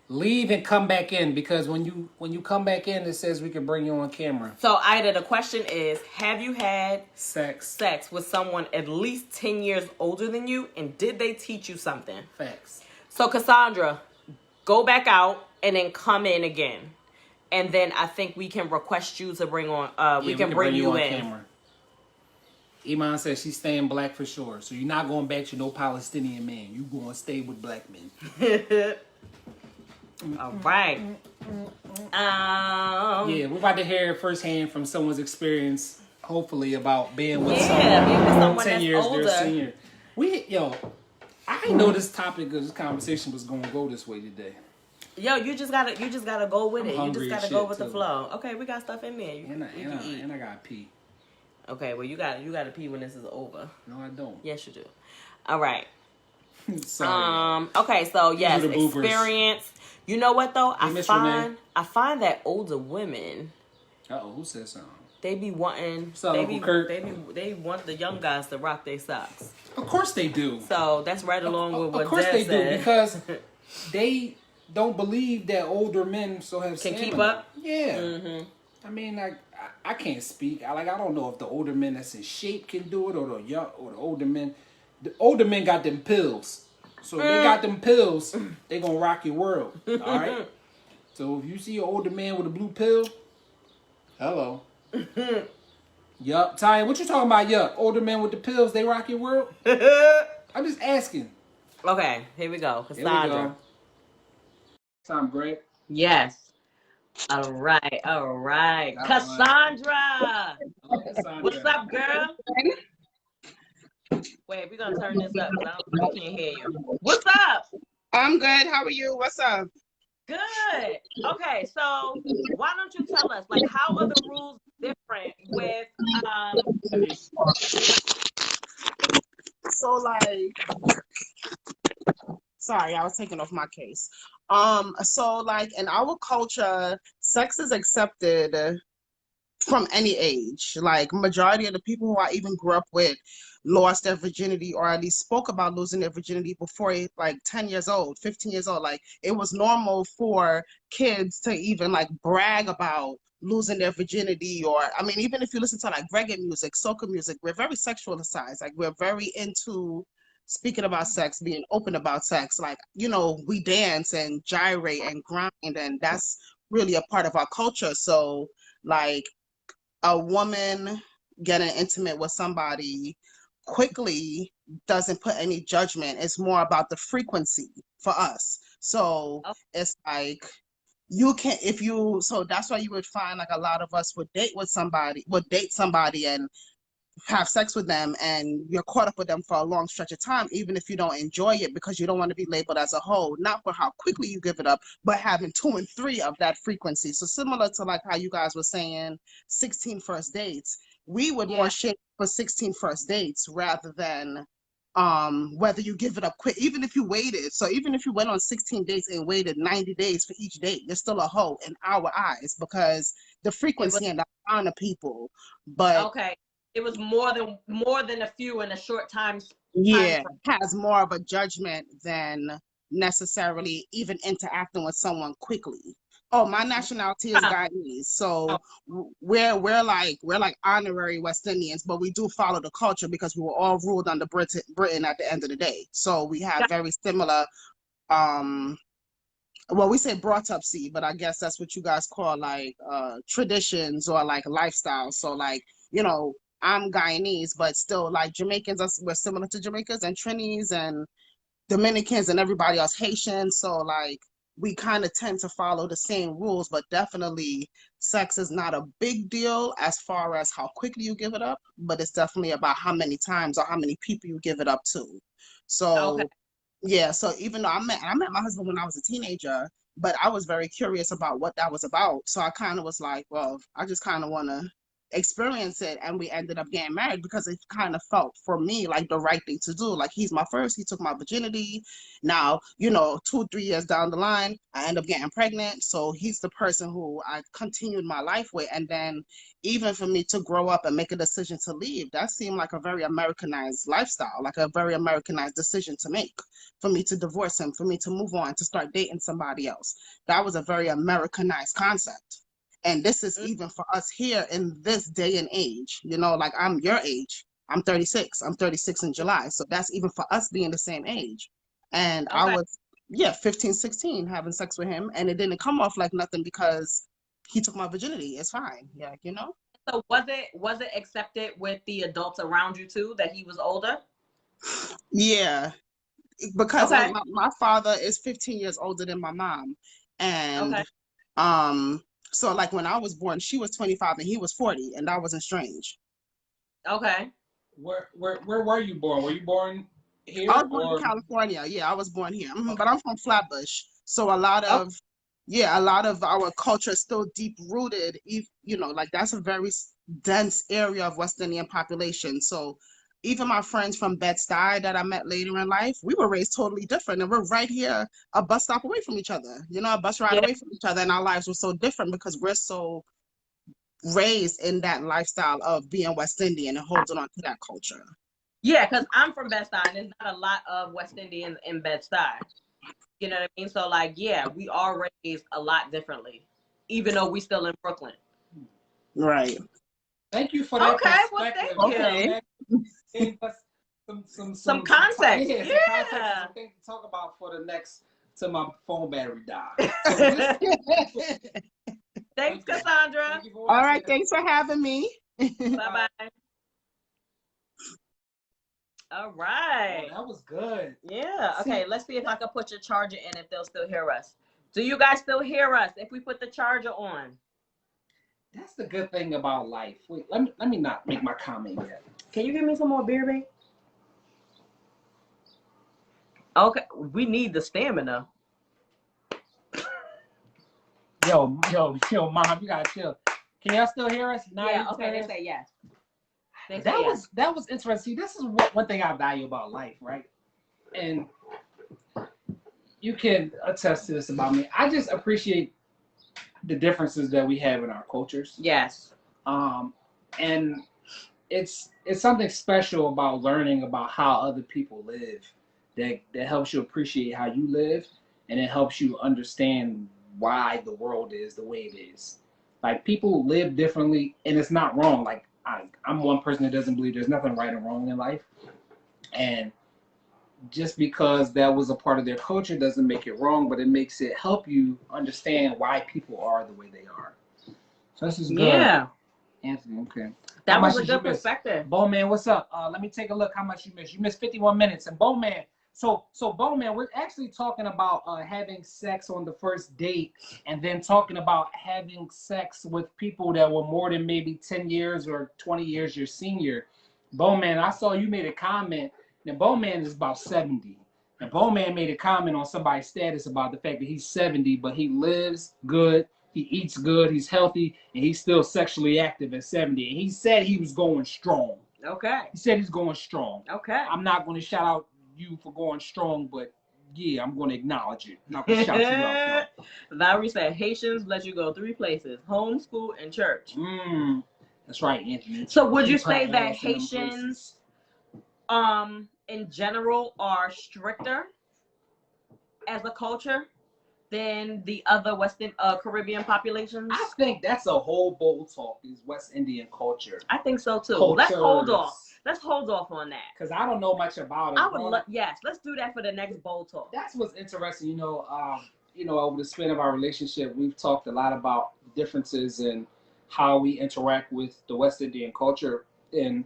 Leave and come back in, because when you come back in, it says we can bring you on camera. So, Ida, the question is, have you had sex with someone at least 10 years older than you, and did they teach you something? Facts. So, Cassandra, go back out and then come in again. And then I think we can request you to bring on, we can bring you in. Camera. Iman says she's staying black for sure. So you're not going back to no Palestinian man. You going to stay with black men. All right. Yeah, we're about to hear firsthand from someone's experience, hopefully, about being with someone 10 years older. their senior. I didn't know this topic of this conversation was going to go this way today. Yo, you just gotta go with I'm it. You hungry just as gotta go shit, with the too. flow. Okay, we got stuff in there. You can eat. And I gotta pee. Okay, well you gotta pee when this is over. No, I don't. Yes, you do. All right. Sorry. Okay, so yes, These are the boopers. experience. You know what though? Hey, Miss Renee. I find that older women, Who said something? they be wanting What's up, Uncle Kurt? they want the young guys to rock their socks. Of course they do. So that's right along with what Of course Dad they said. do, because they don't believe that older men still have Can stamina. keep up. Yeah. Mm-hmm. I mean, I can't speak. I don't know if the older men that's in shape can do it, or the older men. The older men got them pills. So if they got them pills, they gonna rock your world. All right. So if you see an older man with a blue pill, hello. Yup. Ty, what you talking about? Yup. Older men with the pills, they rock your world. I'm just asking. Okay, here we go. Cassandra. Sound great. Yes. All right. Cassandra. What's up, girl? Wait, we're gonna turn this up because we can't hear you. What's up? I'm good. How are you? What's up? Good. Okay, so why don't you tell us, like, how are the rules different with So like, sorry, I was taking off my case. So like in our culture, sex is accepted from any age. Like majority of the people who I even grew up with lost their virginity, or at least spoke about losing their virginity before like 10 years old, 15 years old. Like it was normal for kids to even like brag about losing their virginity. Or I mean, even if you listen to like reggae music, soca music, we're very sexualized. Like we're very into speaking about sex, being open about sex. Like, you know, we dance and gyrate and grind, and that's really a part of our culture. So like a woman getting intimate with somebody quickly doesn't put any judgment. It's more about the frequency for us. So it's like you can, if you, so that's why you would find like a lot of us would date somebody and have sex with them, and you're caught up with them for a long stretch of time, even if you don't enjoy it, because you don't want to be labeled as a hoe, not for how quickly you give it up, but having 2 and 3 of that frequency. So similar to like how you guys were saying 16 first dates, we would more shit for 16 first dates rather than whether you give it up quick. Even if you waited, so even if you went on 16 dates and waited 90 days for each date, you're still a hoe in our eyes, because the frequency and the amount of people. But okay, it was more than a few in a short time. Yeah, has more of a judgment than necessarily even interacting with someone quickly. Oh, my nationality is Guyanese, so we're like honorary West Indians, but we do follow the culture because we were all ruled under Britain at the end of the day. So we have very similar, well, we say brought up see, but I guess that's what you guys call like traditions or like lifestyles. So like, you know, I'm Guyanese, but still like Jamaicans, we're similar to Jamaicans and Trinis and Dominicans and everybody else, Haitians. So like we kind of tend to follow the same rules, but definitely sex is not a big deal as far as how quickly you give it up, but it's definitely about how many times or how many people you give it up to. So yeah, so even though I met my husband when I was a teenager, but I was very curious about what that was about. So I kind of was like, well, I just kind of want to experience it. And we ended up getting married because it kind of felt for me like the right thing to do. Like he's my first, he took my virginity. Now, you know, 2, 3 years down the line, I end up getting pregnant. So he's the person who I continued my life with. And then even for me to grow up and make a decision to leave, that seemed like a very Americanized lifestyle, like a very Americanized decision to make. For me to divorce him, for me to move on, to start dating somebody else. That was a very Americanized concept. And this is even for us here in this day and age, you know, like I'm your age. I'm 36. I'm 36 in July. So that's even for us being the same age. And I was, 15, 16 having sex with him. And it didn't come off like nothing because he took my virginity. It's fine. Yeah, you know? So was it accepted with the adults around you too, that he was older? Yeah. Because my father is 15 years older than my mom. And so like when I was born, she was 25 and he was 40, and that wasn't strange. Okay. Where were you born? Were you born here? I was born in California. Yeah, I was born here. But I'm from Flatbush. So a lot Oh, of, yeah, a lot of our culture is still deep rooted. You know, like that's a very dense area of West Indian population. So even my friends from Bed-Stuy that I met later in life, we were raised totally different, and we're right here, a bus stop away from each other. You know, a bus ride yeah, away from each other, and our lives were so different because we're so raised in that lifestyle of being West Indian and holding on to that culture. yeah. Because I'm from Bed-Stuy, and there's not a lot of West Indians in Bed-Stuy. You know what I mean? So like, yeah, we are raised a lot differently, even though we still in Brooklyn. Right. Thank you for that Okay, well, thank perspective. Okay. you. You gave us Some context. yeah, some context, and Yeah. some things to talk about for the next till my phone battery dies. So this, Thanks, thank you. Cassandra. Thank you for All watching. right. Thanks for having me. Bye bye. All Oh, right. that was good. Yeah. See, Okay. Let's see if I can put your charger in if they'll still hear us. Do you guys still hear us if we put the charger on? that's the good thing about life. Wait, let me not make my comment yet. Can you give me some more beer, babe? Okay. We need the stamina. Yo, mom, you gotta chill. Can y'all still hear us? Yeah. Okay. They say yes. They say That yes. was interesting. This is one thing I value about life, right? And you can attest to this about me. I just appreciate the differences that we have in our cultures. Yes. And it's something special about learning about how other people live that helps you appreciate how you live, and it helps you understand why the world is the way it is. Like, people live differently, and it's not wrong. Like, I'm one person that doesn't believe there's nothing right or wrong in life, and just because that was a part of their culture doesn't make it wrong, but it makes it help you understand why people are the way they are. So this is good. Yeah. Anthony, okay. That How was much a did you good miss? perspective. Bowman, what's up? Let me take a look how much you missed. You missed 51 minutes. And Bowman, so Bowman, we're actually talking about having sex on the first date, and then talking about having sex with people that were more than maybe 10 years or 20 years your senior. Bowman, I saw you made a comment. Now, Bowman is about 70. And Bowman made a comment on somebody's status about the fact that he's 70, but he lives good, he eats good, he's healthy, and he's still sexually active at 70. And he said he was going strong. Okay. He said he's going strong. Okay. I'm not going to shout out you for going strong, but yeah, I'm going to acknowledge it. I'm not going to shout you out. Valerie said Haitians let you go 3 places: home, school, and church. That's right, Anthony. So would you say that Haitians, in general, are stricter as a culture than the other Western Caribbean populations? I think that's a whole bowl talk, is West Indian culture. I think so too. Cultures. Let's hold off. Let's hold off on that. Because I don't know much about it. I would yes, let's do that for the next bowl talk. That's what's interesting. Over the span of our relationship, we've talked a lot about differences in how we interact with the West Indian culture. And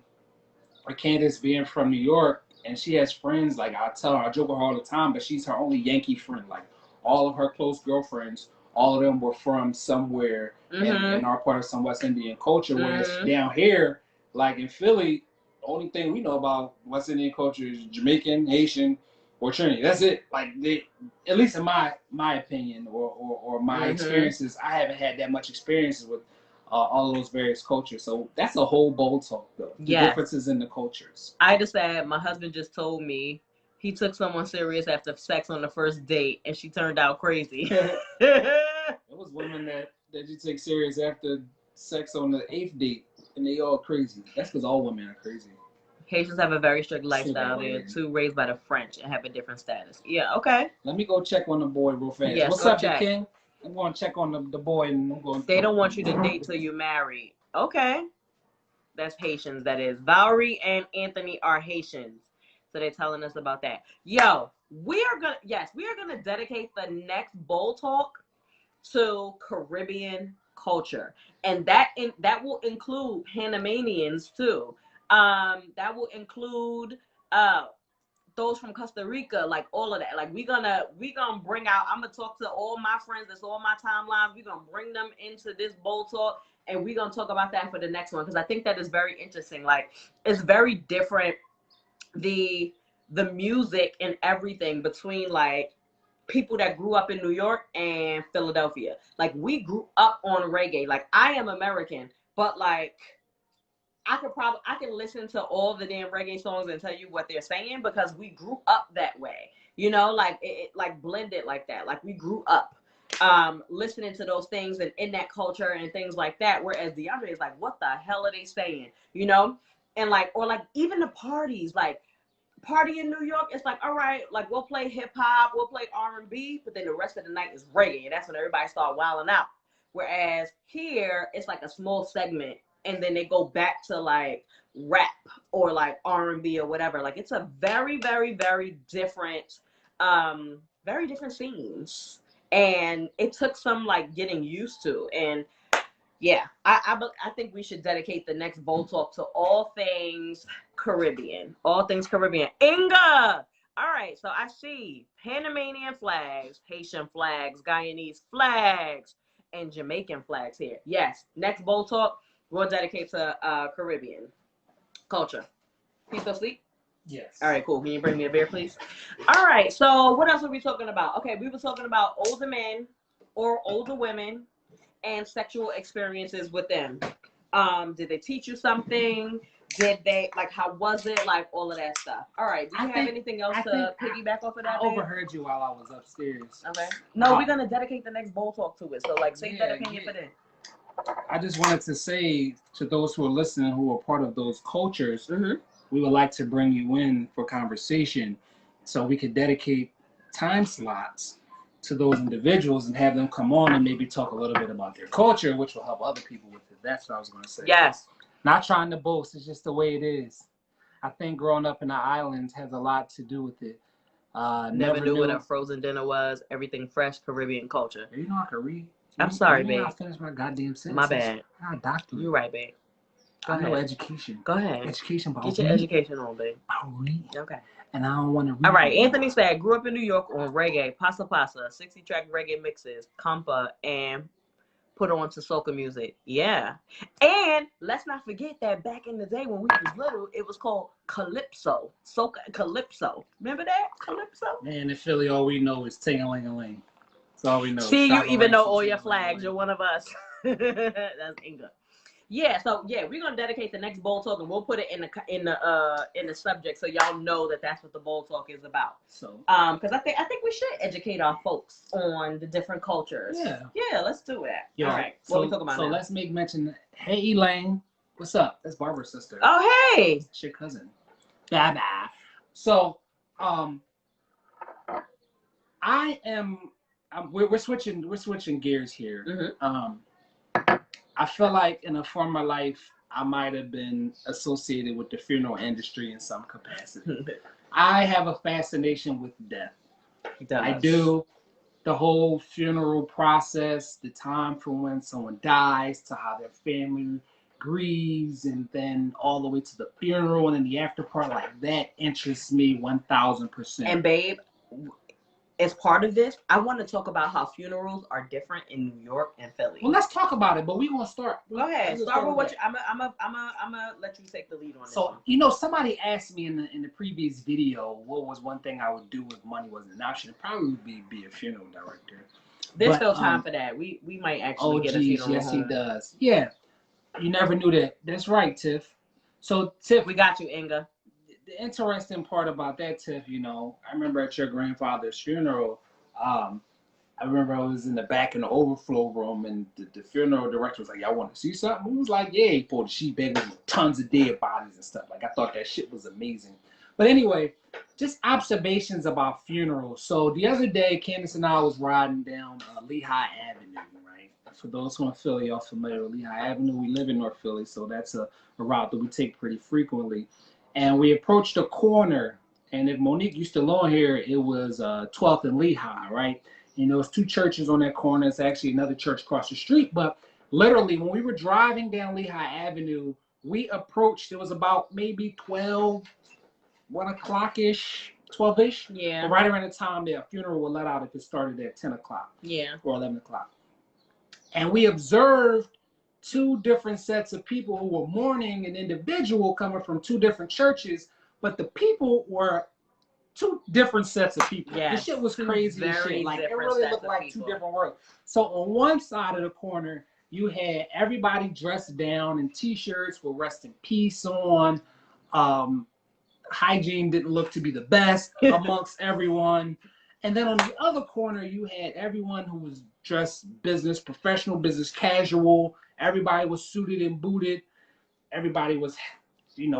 Candace being from New York, and she has friends, like I tell her, I joke with her all the time, but she's her only Yankee friend. Like, all of her close girlfriends, all of them were from somewhere and are part of some West Indian culture. Whereas down here, like in Philly, the only thing we know about West Indian culture is Jamaican, Haitian, or Trinity. That's it. Like, at least in my opinion or my experiences, I haven't had that much experiences with all of those various cultures. So that's a whole bowl talk, though. The differences in the cultures. I just said, my husband just told me he took someone serious after sex on the first date, and she turned out crazy. There was women that you take serious after sex on the 8th date, and they all crazy. That's because all women are crazy. Haitians have a very strict lifestyle. They're too raised by the French and have a different status. Yeah, okay. Let me go check on the boy real fast. Yes, what's up, King? I'm going to check on the boy, and I'm going. They don't want you to date till you marry. Okay. That's Haitians, that is. Valerie and Anthony are Haitians. So they're telling us about that. Yo, we are gonna dedicate the next bowl talk to Caribbean culture. And that will include Panamanians too. That will include those from Costa Rica, like all of that. Like we gonna bring out, I'm gonna talk to all my friends, that's all my timelines. We're gonna bring them into this bowl talk, and we're gonna talk about that for the next one, because I think that is very interesting. Like, it's very different, the music and everything between like people that grew up in New York and Philadelphia. Like, we grew up on reggae. Like, I am American, but like, I can listen to all the damn reggae songs and tell you what they're saying because we grew up that way. You know, like it like blended like that. Like, we grew up listening to those things and in that culture and things like that. Whereas DeAndre is like, what the hell are they saying? You know? And like, or like even the parties, like party in New York, it's like, all right, like we'll play hip hop, we'll play R&B, but then the rest of the night is reggae, and that's when everybody start wilding out. Whereas here, it's like a small segment, and then they go back to like rap or like R&B or whatever. Like, it's a very, very, very different scenes, and it took some like getting used to. And yeah, I think we should dedicate the next Bowl Talk to all things Caribbean. All things Caribbean. Inga! All right, so I see Panamanian flags, Haitian flags, Guyanese flags, and Jamaican flags here. Yes, next Bowl Talk, we'll dedicate to Caribbean culture. Can you still sleep? Yes. All right, cool. Can you bring me a beer, please? All right, so what else are we talking about? Okay, we were talking about older men or older women and sexual experiences with them. Did they teach you something? Did they, like, how was it? Like, all of that stuff. All right, do you have anything else to piggyback off of that? I overheard you while I was upstairs. Okay. No, we're going to dedicate the next Bowl Talk to it. So, like, save that opinion for then. I just wanted to say to those who are listening who are part of those cultures, we would like to bring you in for conversation so we could dedicate time slots to those individuals and have them come on and maybe talk a little bit about their culture, which will help other people with it. That's what I was going to say. Yes. Not trying to boast. It's just the way it is. I think growing up in the islands has a lot to do with it. Never knew what a frozen dinner was. Everything fresh, Caribbean culture. You know I can read. I'm sorry, babe. I finished my goddamn sentence. My bad. I'm not a doctor. You're right, babe. Go ahead. I know education. Go ahead. Education about Get your education on, babe. I'll read. Okay. And I don't want to read. All right. Anthony said, grew up in New York on reggae, Pasa Pasa, 60-track reggae mixes, compa, and put on to soca music. Yeah. And let's not forget that back in the day when we was little, it was called Calypso. Soca Calypso. Remember that? Calypso? Man, in Philly, all we know is ting-a-ling-a-ling. That's all we know. See, you even know all your flags. You're one of us. That's Inga. Yeah, so yeah, we're gonna dedicate the next Bowl Talk, and we'll put it in the subject so y'all know that that's what the Bowl Talk is about. So, because I think we should educate our folks on the different cultures. Yeah, let's do that. All right, what we talking about now? So let's make mention. Hey, Elaine, what's up? That's Barbara's sister. Oh, hey, it's your cousin. Bye bye. So, we're switching gears here. I feel like in a former life, I might have been associated with the funeral industry in some capacity. I have a fascination with death. I do. The whole funeral process, the time from when someone dies to how their family grieves, and then all the way to the funeral and then the after part, like that interests me 1000%. And babe, as part of this, I want to talk about how funerals are different in New York and Philly. Well, let's talk about it, but we want to start. Go ahead. Start with what I'm gonna let you take the lead on this. So, you know, somebody asked me in the previous video what was one thing I would do if money wasn't an option. It'd probably be a funeral director. There's still time for that. We might actually get a funeral. Yes, he does. Yeah. You never knew that. That's right, Tiff. So, Tiff, we got you, Inga. The interesting part about that, Tiff, you know, I remember at your grandfather's funeral, I remember I was in the back in the overflow room, and the funeral director was like, y'all want to see something? We was like, yeah. He pulled a sheet bag with tons of dead bodies and stuff. Like, I thought that shit was amazing. But anyway, just observations about funerals. So the other day, Candace and I was riding down Lehigh Avenue, right? For those who are in Philly, y'all familiar with Lehigh Avenue. We live in North Philly, so that's a route that we take pretty frequently. And we approached a corner, and if Monique used to live here, it was 12th and Lehigh, right? You know, there's two churches on that corner. It's actually another church across the street. But literally, when we were driving down Lehigh Avenue, we approached, it was about maybe 1 o'clock-ish, 12-ish. Yeah. But right around the time their funeral would let out if it started at 10 o'clock. Yeah. Or 11 o'clock. And we observed two different sets of people who were mourning an individual coming from two different churches, but the people were two different sets of people. Yes, This shit was two crazy as very shit. Like, it different really sets looked of like two people. different worlds. So on one side of the corner, you had everybody dressed down in t-shirts with rest in peace on. Hygiene didn't look to be the best amongst everyone. And then on the other corner, you had everyone who was dressed business, professional, business casual. Everybody was suited and booted. Everybody was,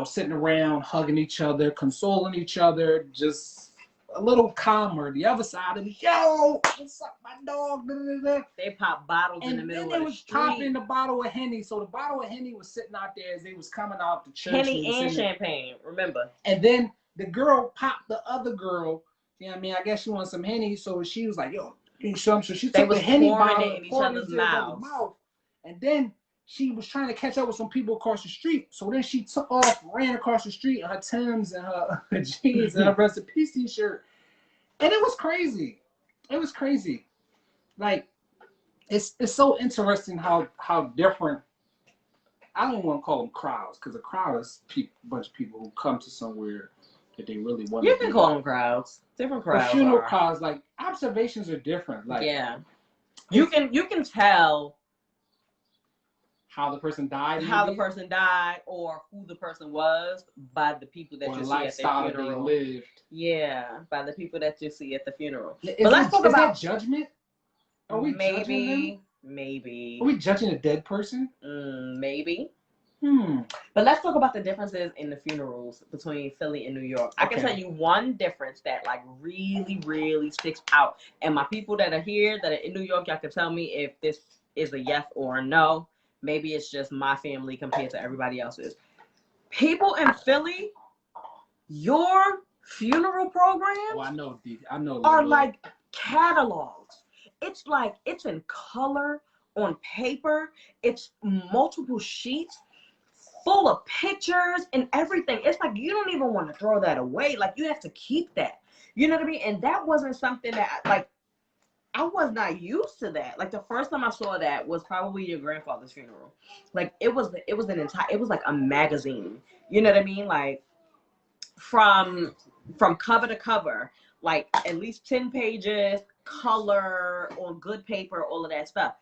sitting around, hugging each other, consoling each other, just a little calmer. The other side of me, yo, what's up, my dog? Da, da, da. They pop bottles in the And middle then of they the was street. popping the bottle of Henny. So the bottle of Henny was sitting out there as they was coming out the church. Henny was and sitting there. champagne, remember. And then the girl popped the other girl. You know what I mean? I guess she wanted some Henny, so she was like, yo, you some. So she They took was the Henny pouring bottle it in each poured other's into each other's mouths. mouth. And then she was trying to catch up with some people across the street. So then she took off, ran across the street in her Timbs and her jeans and her Rest in Peace t-shirt. And it was crazy. It was crazy. Like, it's so interesting how different. I don't want to call them crowds, because a crowd is a bunch of people who come to somewhere that they really want You to can be. call them crowds. Different crowds. But funeral are. crowds, like, observations are different. Like, Yeah. You can tell how the person died, how the maybe, person died or who the person was by the people that or you the see at their lifestyle that they funeral. lived. Yeah, by the people that you see at the funeral. Is But let's talk about that judgment? Are we judging them? Maybe. Are we judging a dead person? Maybe. Hmm. But let's talk about the differences in the funerals between Philly and New York. I can Okay. tell you one difference that like really, really sticks out. And my people that are here, that are in New York, y'all can tell me if this is a yes or a no. Maybe it's just my family compared to everybody else's. People in Philly, your funeral programs I know. are like catalogs. It's like it's in color on paper. It's multiple sheets full of pictures and everything. It's like you don't even want to throw that away. Like you have to keep that. You know what I mean? And that wasn't something that I was not used to that. Like the first time I saw that was probably your grandfather's funeral. Like it was like a magazine. You know what I mean? Like from cover to cover, like at least 10 pages, color on good paper, all of that stuff.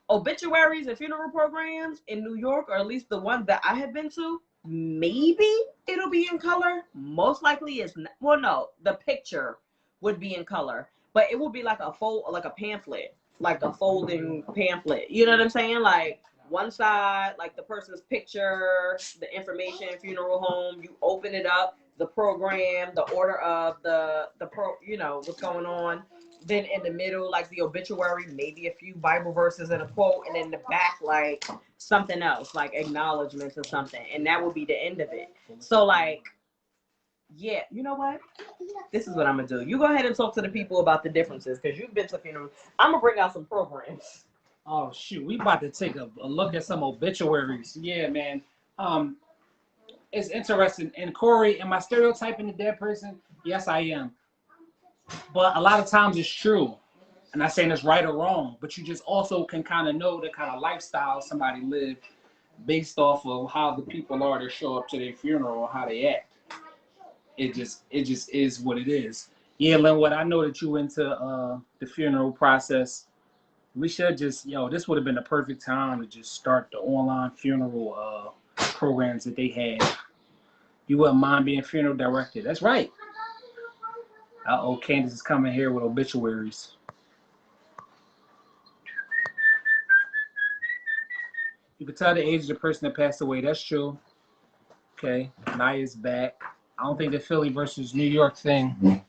Obituaries and funeral programs in New York, or at least the ones that I have been to, maybe it'll be in color. Most likely it's not. Well, no, the picture would be in color, but it would be like a pamphlet, like a folding pamphlet. You know what I'm saying? Like one side, like the person's picture, the information, funeral home. You open it up, the program, the order of the what's going on. Then in the middle, like the obituary, maybe a few Bible verses and a quote, and in the back, like something else, like acknowledgments or something, and that will be the end of it. So, like, yeah, you know what? This is what I'm gonna do. You go ahead and talk to the people about the differences, because you've been to funerals. I'm gonna bring out some programs. Oh shoot, we about to take a look at some obituaries. Yeah, man. It's interesting. And Corey, am I stereotyping the dead person? Yes, I am. But a lot of times it's true. I'm not saying it's right or wrong, but you just also can kind of know the kind of lifestyle somebody lived based off of how the people are that show up to their funeral or how they act. It just is what it is. Yeah, Linwood, I know that you into the funeral process. We should just, this would have been the perfect time to just start the online funeral programs that they have. You wouldn't mind being funeral director. That's right. Candace is coming here with obituaries. You can tell the age of the person that passed away. That's true. Okay, Naya's back. I don't think the Philly versus New York thing.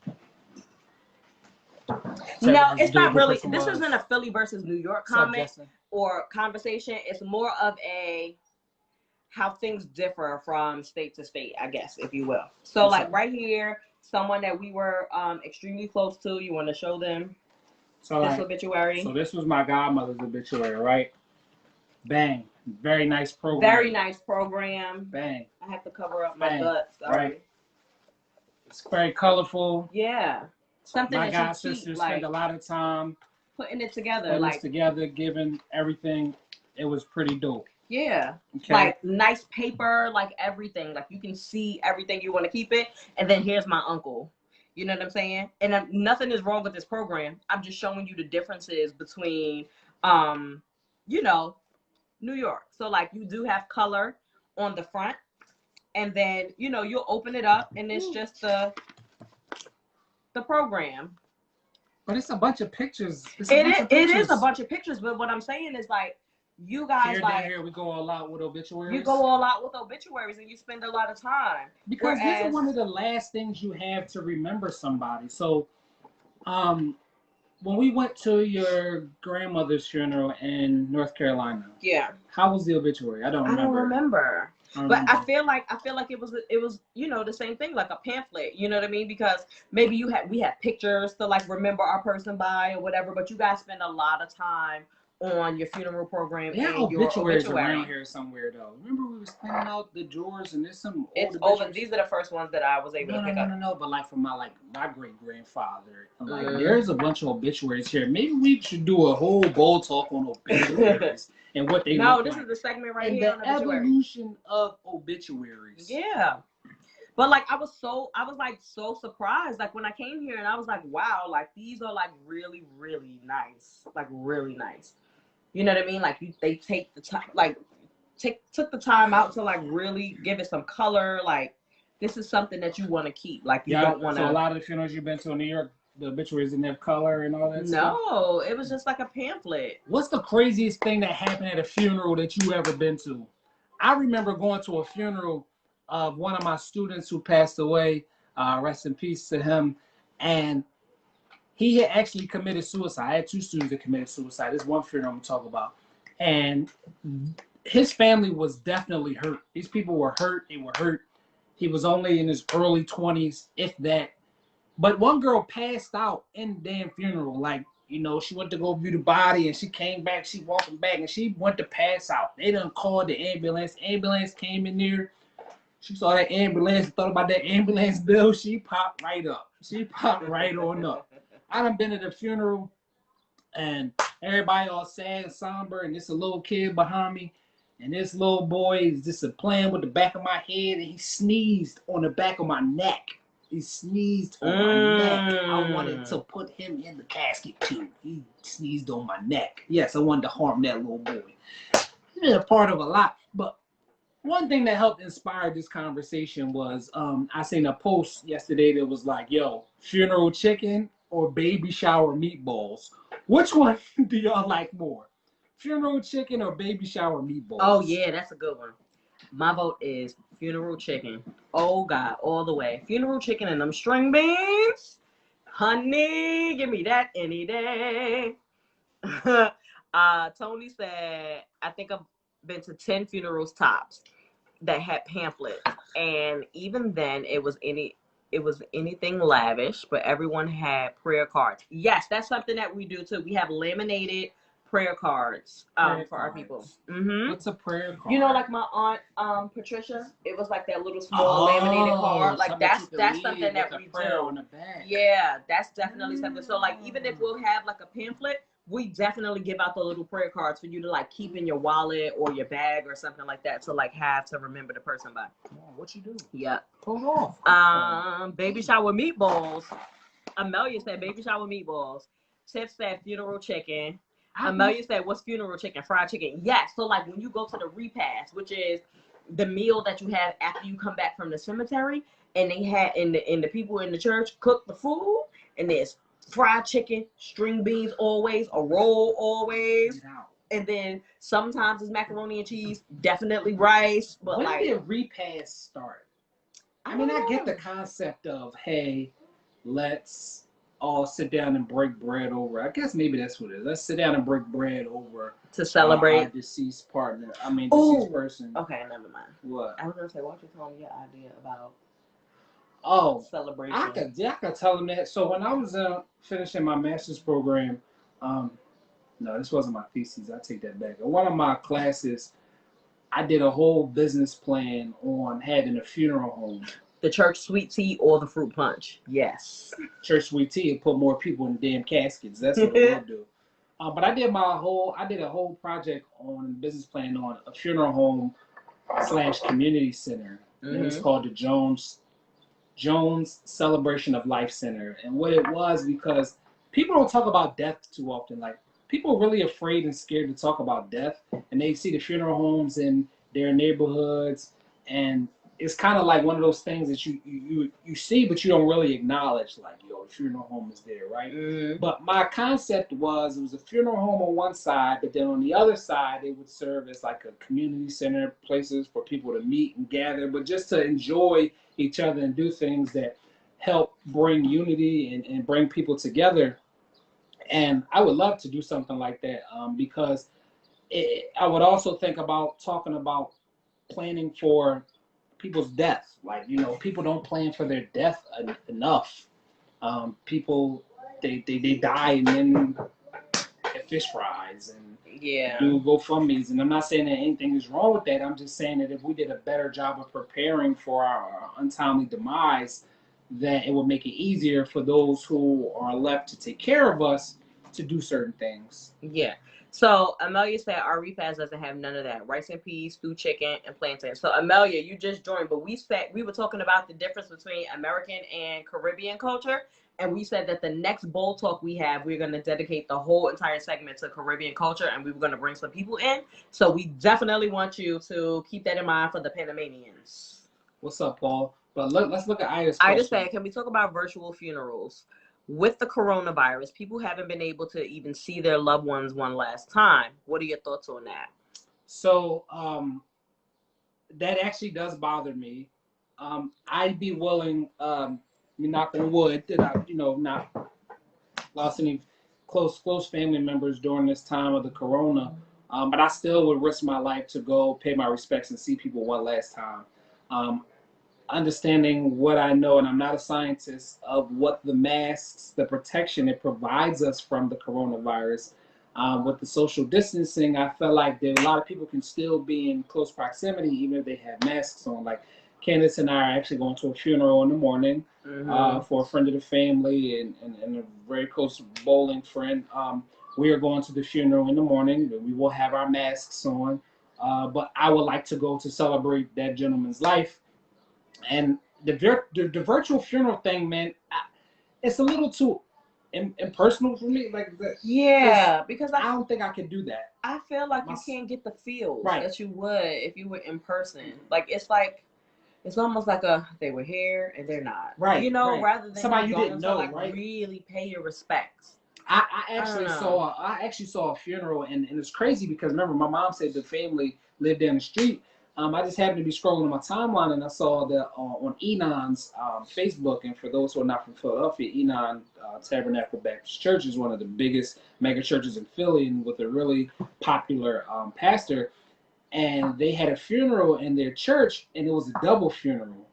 No, it's not really. This isn't a Philly versus New York comment or conversation. It's more of a how things differ from state to state, I guess, if you will. So, like right here, someone that we were extremely close to. You want to show them this obituary? So this was my godmother's obituary, right? Bang. Very nice program. Very nice program. Bang. I have to cover up my butt. Sorry. Right. It's very colorful. Yeah. Something my that god you sisters keep, spent a lot of time putting it together, giving everything. It was pretty dope. Yeah. Okay. Like nice paper, like everything. Like you can see everything, you want to keep it. And then here's my uncle. You know what I'm saying? And nothing is wrong with this program. I'm just showing you the differences between, you know, New York. So like you do have color on the front, and then you know you'll open it up, and it's just the program. But it's a bunch of pictures. It is a bunch of pictures, but what I'm saying is like you guys here we go all out with obituaries. You go all out with obituaries, and you spend a lot of time because this is one of the last things you have to remember somebody. So, when we went to your grandmother's funeral in North Carolina, yeah, how was the obituary? I don't remember. But I feel like it was you know the same thing, like a pamphlet. You know what I mean? Because maybe we had pictures to like remember our person by or whatever. But you guys spend a lot of time on your funeral program. Yeah, obituaries around here somewhere though. Remember we was cleaning out the drawers and there's some old obituaries. These are the first ones that I was able to pick up. No, but like from my great grandfather, like there's a bunch of obituaries here. Maybe we should do a whole bowl talk on obituaries and what they. No, this is the segment right here. The evolution of obituaries. Yeah. But like I was like so surprised like when I came here, and I was like, wow, like these are like really, really nice. Like really nice. You know what I mean? Like they take the time, like took the time out to like really give it some color. Like this is something that you want to keep. Like you don't want to. So a lot of the funerals you've been to in New York, the obituaries didn't have color and all that stuff? No, it was just like a pamphlet. What's the craziest thing that happened at a funeral that you ever been to? I remember going to a funeral of one of my students who passed away. Rest in peace to him. And he had actually committed suicide. I had two students that committed suicide. This one funeral I'm going to talk about. And his family was definitely hurt. These people were hurt. They were hurt. He was only in his early 20s, if that. But one girl passed out in the damn funeral. Like, you know, she went to go view the body and she came back. She walking back and she went to pass out. They done called the ambulance. Ambulance came in there. She saw that ambulance, thought about that ambulance bill. She popped right up. She popped right on up. I done been at a funeral and everybody all sad and somber, and there's a little kid behind me, and this little boy is just playing with the back of my head, and he sneezed on the back of my neck. He sneezed on my neck. I wanted to put him in the casket too. He sneezed on my neck. Yes, I wanted to harm that little boy. He's been a part of a lot, but one thing that helped inspire this conversation was I seen a post yesterday that was like, yo, funeral chicken or baby shower meatballs? Which one do y'all like more? Funeral chicken or baby shower meatballs? Oh, yeah, that's a good one. My vote is funeral chicken. Oh, God, all the way. Funeral chicken and them string beans. Honey, give me that any day. Tony said, I think I've been to 10 funerals tops that had pamphlets. And even then, it was anything lavish, but everyone had prayer cards. Yes, that's something that we do too. We have laminated prayer cards for our people. Mm-hmm. What's a prayer card? You know, like my aunt Patricia, it was like that little small laminated card. Like that's something that we do. On the back. Yeah, that's definitely something. So like even if we'll have like a pamphlet, we definitely give out the little prayer cards for you to like keep in your wallet or your bag or something like that to like have to remember the person by. What you do? Yeah. Hold off. Baby shower meatballs. Amelia said baby shower meatballs. Tiff said funeral chicken. Amelia said, what's funeral chicken? Fried chicken. Yes. So like when you go to the repast, which is the meal that you have after you come back from the cemetery, and they had and the people in the church cook the food, and there's fried chicken, string beans always, a roll always, and then sometimes it's macaroni and cheese, definitely rice. But when like, did repast start? I mean, I get the concept of, hey, let's all sit down and break bread over. I guess maybe that's what it is. Let's sit down and break bread over to celebrate our deceased partner. I mean, deceased person. Okay, never mind. What? I was gonna say, why don't you tell me your idea about celebration? I could tell them that. So when I was finishing my master's program, no, this wasn't my thesis. I take that back. In one of my classes, I did a whole business plan on having a funeral home. The church sweet tea or the fruit punch? Yes. Church sweet tea and put more people in the damn caskets. That's what I would do. But I did a whole project on business plan on a funeral home / community center. Mm-hmm. It was called the Jones Jones Celebration of Life Center. And what it was, because people don't talk about death too often. Like, people are really afraid and scared to talk about death, and they see the funeral homes in their neighborhoods, and it's kind of like one of those things that you see, but you don't really acknowledge. Like, yo, the funeral home is there, right? Mm-hmm. But my concept was, it was a funeral home on one side, but then on the other side, it would serve as like a community center, places for people to meet and gather, but just to enjoy each other and do things that help bring unity and bring people together. And I would love to do something like that, because I would also think about talking about planning for people's death. Like, people don't plan for their death enough. People, they die and then get fish fries and Yeah. do GoFundMe's. And I'm not saying that anything is wrong with that. I'm just saying that if we did a better job of preparing for our untimely demise, that it would make it easier for those who are left to take care of us to do certain things. Yeah. So Amelia said our repast doesn't have none of that. Rice and peas, stewed chicken, and plantain. So Amelia, you just joined, but we were talking about the difference between American and Caribbean culture, and we said that the next bowl talk we have, we're going to dedicate the whole entire segment to Caribbean culture, and we were going to bring some people in. So we definitely want you to keep that in mind for the Panamanians. What's up, Paul? But let's look at Ida's Ida question. said, can we talk about virtual funerals? With the coronavirus, people haven't been able to even see their loved ones one last time. What are your thoughts on that? So that actually does bother me. I'd be willing, knock on wood, that I, not lost any close family members during this time of the corona. But I still would risk my life to go pay my respects and see people one last time. Understanding what I know, and I'm not a scientist, of what the masks, the protection it provides us from the coronavirus. With the social distancing, I felt like a lot of people can still be in close proximity even if they have masks on. Like, Candace and I are actually going to a funeral in the morning for a friend of the family and a very close bowling friend. We are going to the funeral in the morning. We will have our masks on, but I would like to go to celebrate that gentleman's life. And the virtual funeral thing, man, it's a little too impersonal for me. Like, yeah, because I don't think I could do that. I feel like you can't get the feels right. that you would if you were in person. Like, it's almost like they were here and they're not. Right. Right. Rather than somebody you didn't know, like, right? Really pay your respects. I actually saw a funeral, and it's crazy because remember, my mom said the family lived down the street. I just happened to be scrolling on my timeline, and I saw that on Enon's Facebook. And for those who are not from Philadelphia, Enon Tabernacle Baptist Church is one of the biggest mega churches in Philly, and with a really popular pastor. And they had a funeral in their church, and it was a double funeral.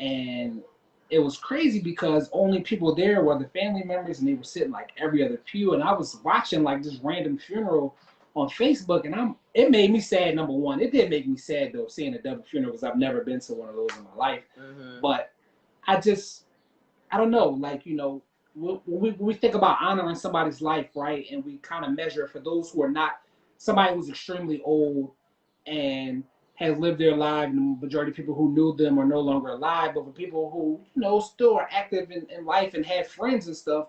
And it was crazy because only people there were the family members, and they were sitting like every other pew. And I was watching like this random funeral on Facebook, and it made me sad. Number one, it did make me sad though, seeing a double funeral, because I've never been to one of those in my life. But I don't know, like, when we think about honoring somebody's life, right, and we kind of measure for those who are not, somebody who's extremely old and has lived their life, and the majority of people who knew them are no longer alive, but for people who still are active in life and have friends and stuff,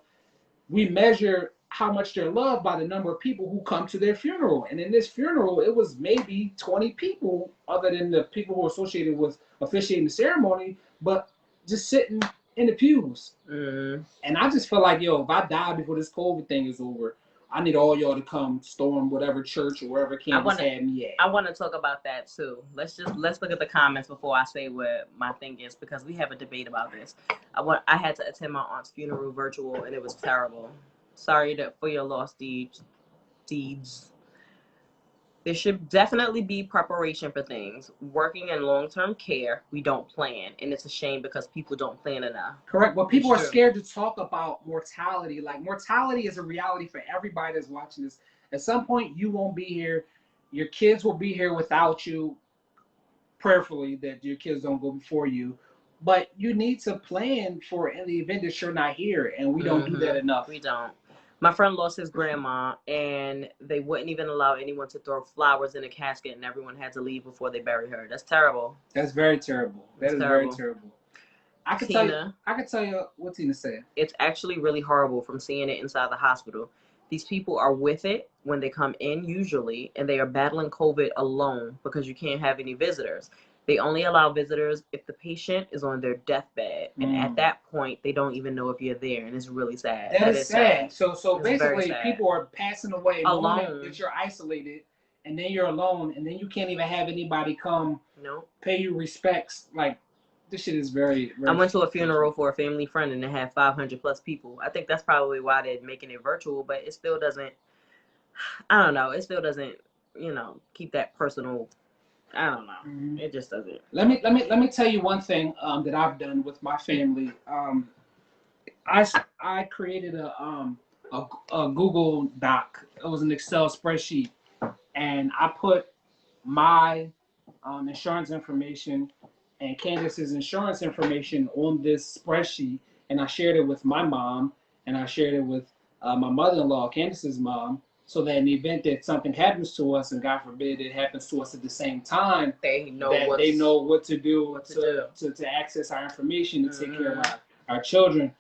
we measure how much they're loved by the number of people who come to their funeral. And in this funeral, it was maybe 20 people, other than the people who are associated with officiating the ceremony, but just sitting in the pews. And I just feel like, if I die before this COVID thing is over, I need all y'all to come storm whatever church or wherever Candace had me at. I want to talk about that too. Let's look at the comments before I say what my thing is, because we have a debate about this. I had to attend my aunt's funeral virtual, and it was terrible. Sorry for your lost deeds. There should definitely be preparation for things. Working in long-term care, we don't plan, and it's a shame because people don't plan enough. Correct. But people are scared to talk about mortality. Like, mortality is a reality for everybody that's watching this. At some point, you won't be here. Your kids will be here without you. Prayerfully, that your kids don't go before you. But you need to plan for in the event that you're not here, and we don't do that enough. We don't. My friend lost his grandma, and they wouldn't even allow anyone to throw flowers in a casket, and everyone had to leave before they buried her. That's terrible. That's very terrible. That is very terrible. I could Tina, tell you what Tina said. it's actually really horrible from seeing it inside the hospital. These people are with it when they come in, usually, and they are battling COVID alone because you can't have any visitors. They only allow visitors if the patient is on their deathbed, and at that point, they don't even know if you're there, and it's really sad. That is sad. So It's very basically, sad. people are passing away Alone. that you're isolated, and then you're alone, and then you can't even have anybody come Nope. pay you respects. Like, this shit is very, very. I went to a funeral for a family friend, and they had 500 plus people. I think that's probably why they're making it virtual, but it still doesn't. I don't know. It still doesn't, keep that personal. I don't know. Mhm. It just doesn't. Let me tell you one thing that I've done with my family. I created a Google Doc. It was an Excel spreadsheet, and I put my insurance information and Candace's insurance information on this spreadsheet, and I shared it with my mom, and I shared it with my mother-in-law, Candace's mom, so that in the event that something happens to us, and God forbid it happens to us at the same time, They know they know what to do what to to access our information and take care of our children.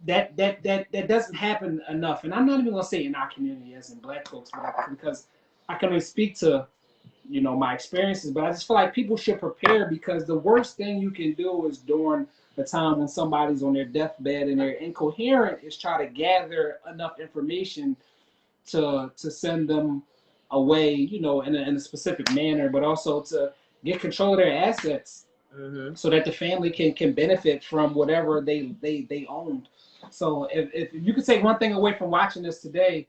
That doesn't happen enough, and I'm not even gonna say in our community as in Black folks, because I can only speak to my experiences, but I just feel like people should prepare, because the worst thing you can do is during the time when somebody's on their deathbed and they're incoherent is try to gather enough information to send them away, in a specific manner, but also to get control of their assets, so that the family can benefit from whatever they owned. So if you could take one thing away from watching this today,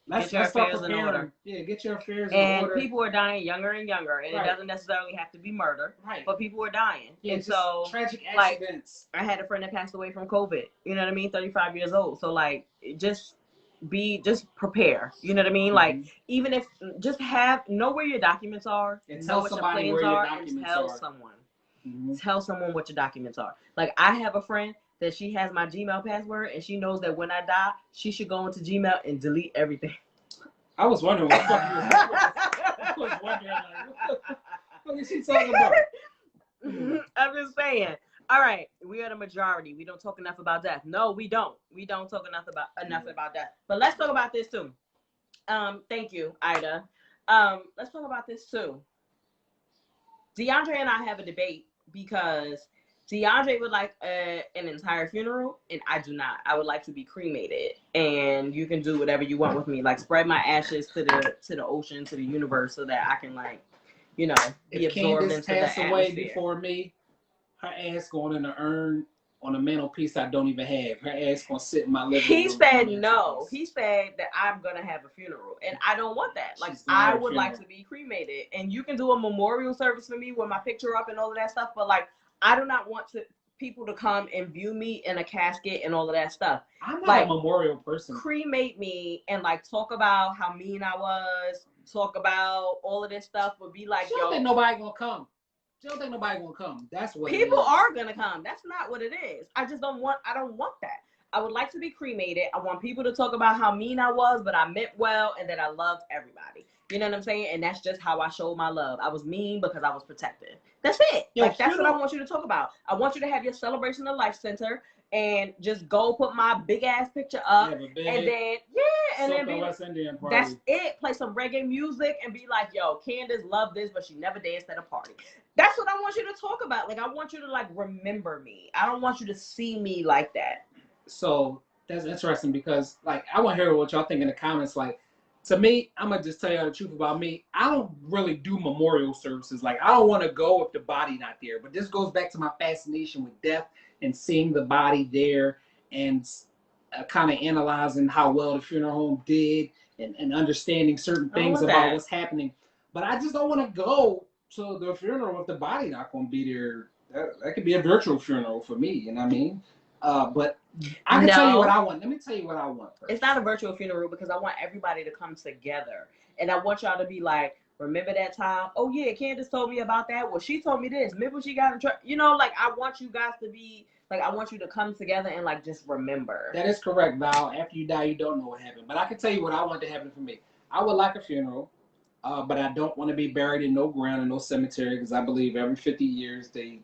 let's start preparing. Yeah, get your affairs in order. And people are dying younger and younger, and it doesn't necessarily have to be murder, but people are dying. Yeah, and so tragic accidents. I had a friend that passed away from COVID. You know what I mean? 35 years old. So just prepare. You know what I mean? Like, even if know where your documents are, and know tell what somebody your plans where your are, documents and tell are. someone. Tell someone what your documents are. Like, I have a friend that she has my Gmail password, and she knows that when I die, she should go into Gmail and delete everything. I was wondering what the fuck you was. I was wondering, like, what is she talking about? I'm just saying. All right, we are the majority. We don't talk enough about death. No, we don't. We don't talk enough about death. But let's talk about this too. Thank you, Ida. Let's talk about this too. DeAndre and I have a debate, because DeAndre would like an entire funeral, and I do not. I would like to be cremated, and you can do whatever you want with me. Like, spread my ashes to the ocean, to the universe, so that I can be if absorbed Candace into passed the away atmosphere. before me, her ass going in an urn on a mantelpiece I don't even have. Her ass gonna sit in my living room. He said no. He said that I'm gonna have a funeral, and I don't want that. Like, I would like to be cremated, and you can do a memorial service for me with my picture up and all of that stuff. But I do not want people to come and view me in a casket and all of that stuff. I'm not a memorial person. Cremate me and talk about how mean I was, talk about all of this stuff, but be like, she don't think nobody gonna come. She don't think nobody gonna come. That's what people are gonna come. That's not what it is. I don't want that. I would like to be cremated. I want people to talk about how mean I was, but I meant well, and that I loved everybody. You know what I'm saying? And that's just how I showed my love. I was mean because I was protective. That's it. That's what I want you to talk about. I want you to have your celebration of life center and just go put my big ass picture up, and then be West Indian party. That's it. Play some reggae music and be like, yo, Candace loved this, but she never danced at a party. That's what I want you to talk about. Like, I want you to remember me. I don't want you to see me like that. So that's interesting, because I want to hear what y'all think in the comments. To me, I'm gonna just tell y'all the truth about me. I don't really do memorial services. I don't want to go if the body not there. But this goes back to my fascination with death and seeing the body there, and kind of analyzing how well the funeral home did, and understanding certain things about what's happening. But I just don't want to go to the funeral if the body not going to be there. That could be a virtual funeral for me. You know what I mean? But I can tell you what I want. Let me tell you what I want first. It's not a virtual funeral, because I want everybody to come together. And I want y'all to be like, remember that time? Oh, yeah, Candace told me about that. Well, she told me this. Remember she got in trouble? I want you guys to be, I want you to come together and, just remember. That is correct, Val. After you die, you don't know what happened. But I can tell you what I want to happen for me. I would like a funeral, but I don't want to be buried in no ground, in no cemetery, because I believe every 50 years they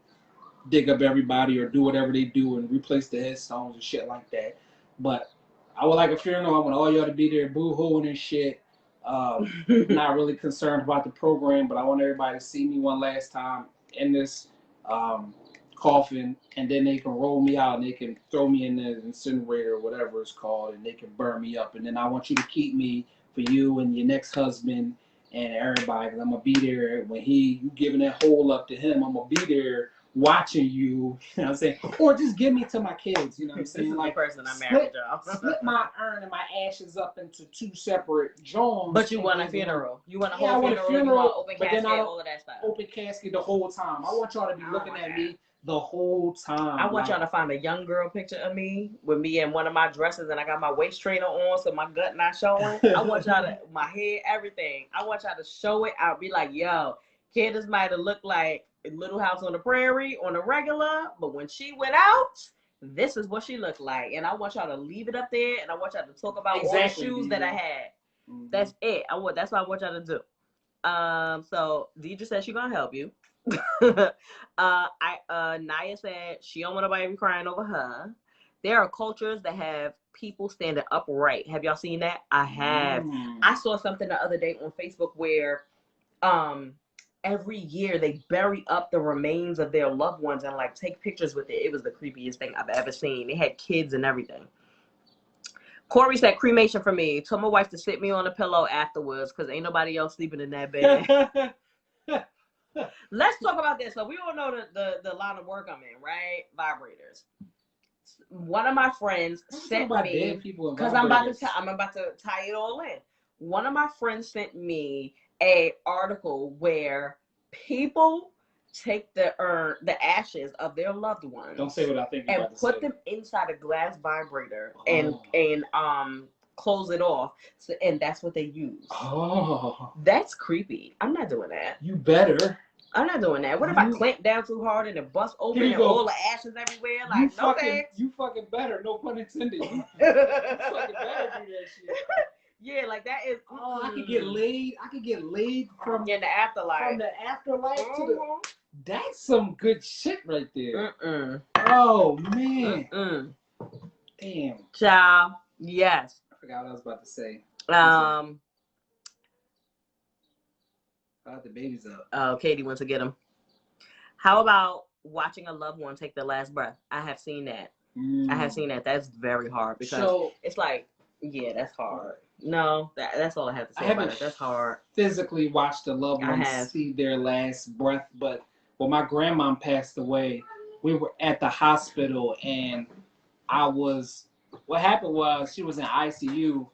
dig up everybody or do whatever they do and replace the headstones and shit like that. But I would like a funeral. I want all y'all to be there boo-hooing and shit. Not really concerned about the program, but I want everybody to see me one last time in this coffin, and then they can roll me out and they can throw me in the incinerator or whatever it's called, and they can burn me up. And then I want you to keep me for you and your next husband and everybody, because I'm gonna be there when you giving that hole up to him. I'm gonna be there watching you. You know what I'm saying? Or just give me to my kids. You know what I'm saying? This is like the person I married, y'all. Split my urn and my ashes up into 2 separate joints. But you want a funeral. You want a whole I want funeral. You want open casket, all of that stuff. Open casket the whole time. I want y'all to be looking at me the whole time. I want y'all to find a young girl picture of me with me in one of my dresses and I got my waist trainer on so my gut not showing. I want y'all to, my hair, everything. I want y'all to show it. I'll be like, yo, Candace might have looked like Little House on the Prairie on a regular, but when she went out, this is what she looked like. And I want y'all to leave it up there and I want y'all to talk about all the shoes that I had. Mm-hmm. That's it. That's what I want y'all to do. So Deidre said she's gonna help you. Naya said she don't want nobody to be crying over her. There are cultures that have people standing upright. Have y'all seen that? I have. I saw something the other day on Facebook where every year they bury up the remains of their loved ones and like take pictures with it. It was the creepiest thing I've ever seen. They had kids and everything. Corey said cremation for me. Told my wife to sit me on a pillow afterwards because ain't nobody else sleeping in that bed. Let's talk about this. So we all know the line of work I'm in, right? Vibrators. One of my friends sent me, because I'm about to tie it all in. One of my friends sent me a article where people take the ashes of their loved ones. Don't say what I think. And put them inside a glass vibrator and close it off. So, and that's what they use. Oh, that's creepy. I'm not doing that. You better. I'm not doing that. What if I clamp down too hard and it bust open and all the ashes everywhere? Like, you fucking better. No pun intended. You fucking better do that shit. Yeah, like that is. I could get laid. I could get laid from in the afterlife. From the afterlife to the. That's some good shit right there. Oh man. Damn. Child. Yes. I forgot what I was about to say. The baby's up. Oh, Katie went to get him. How about watching a loved one take their last breath? I have seen that. I have seen that. That's very hard because it's like, yeah, that's hard. No, that's all I have to say about it. That's hard. Physically watched a loved one see their last breath, but when my grandma passed away, we were at the hospital and what happened was she was in ICU.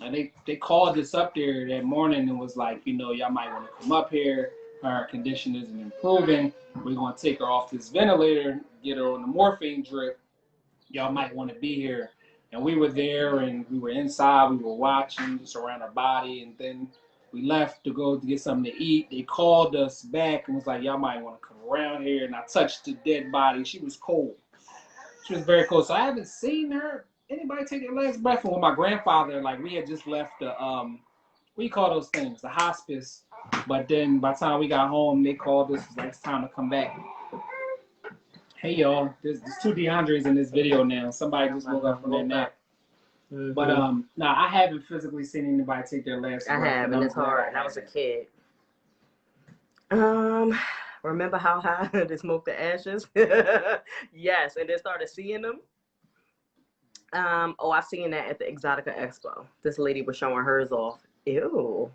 And they called us up there that morning and was like, y'all might want to come up here. Her condition isn't improving. We're going to take her off this ventilator, get her on the morphine drip. Y'all might want to be here. And we were there and we were inside. We were watching just around her body. And then we left to go to get something to eat. They called us back and was like, y'all might want to come around here. And I touched the dead body. She was cold. She was very cold. So I haven't seen anybody take their last breath. And with my grandfather, like we had just left the what do you call those things? The hospice. But then by the time we got home, they called us. Like, it's time to come back. Hey y'all, there's 2 DeAndres in this video now. Somebody just woke up from their nap. Mm-hmm. But I haven't physically seen anybody take their last breath. I have, and it's hard. And I was a kid. Remember how high they smoked the ashes? Yes, and then started seeing them. I've seen that at the Exotica Expo. This lady was showing hers off. Ew.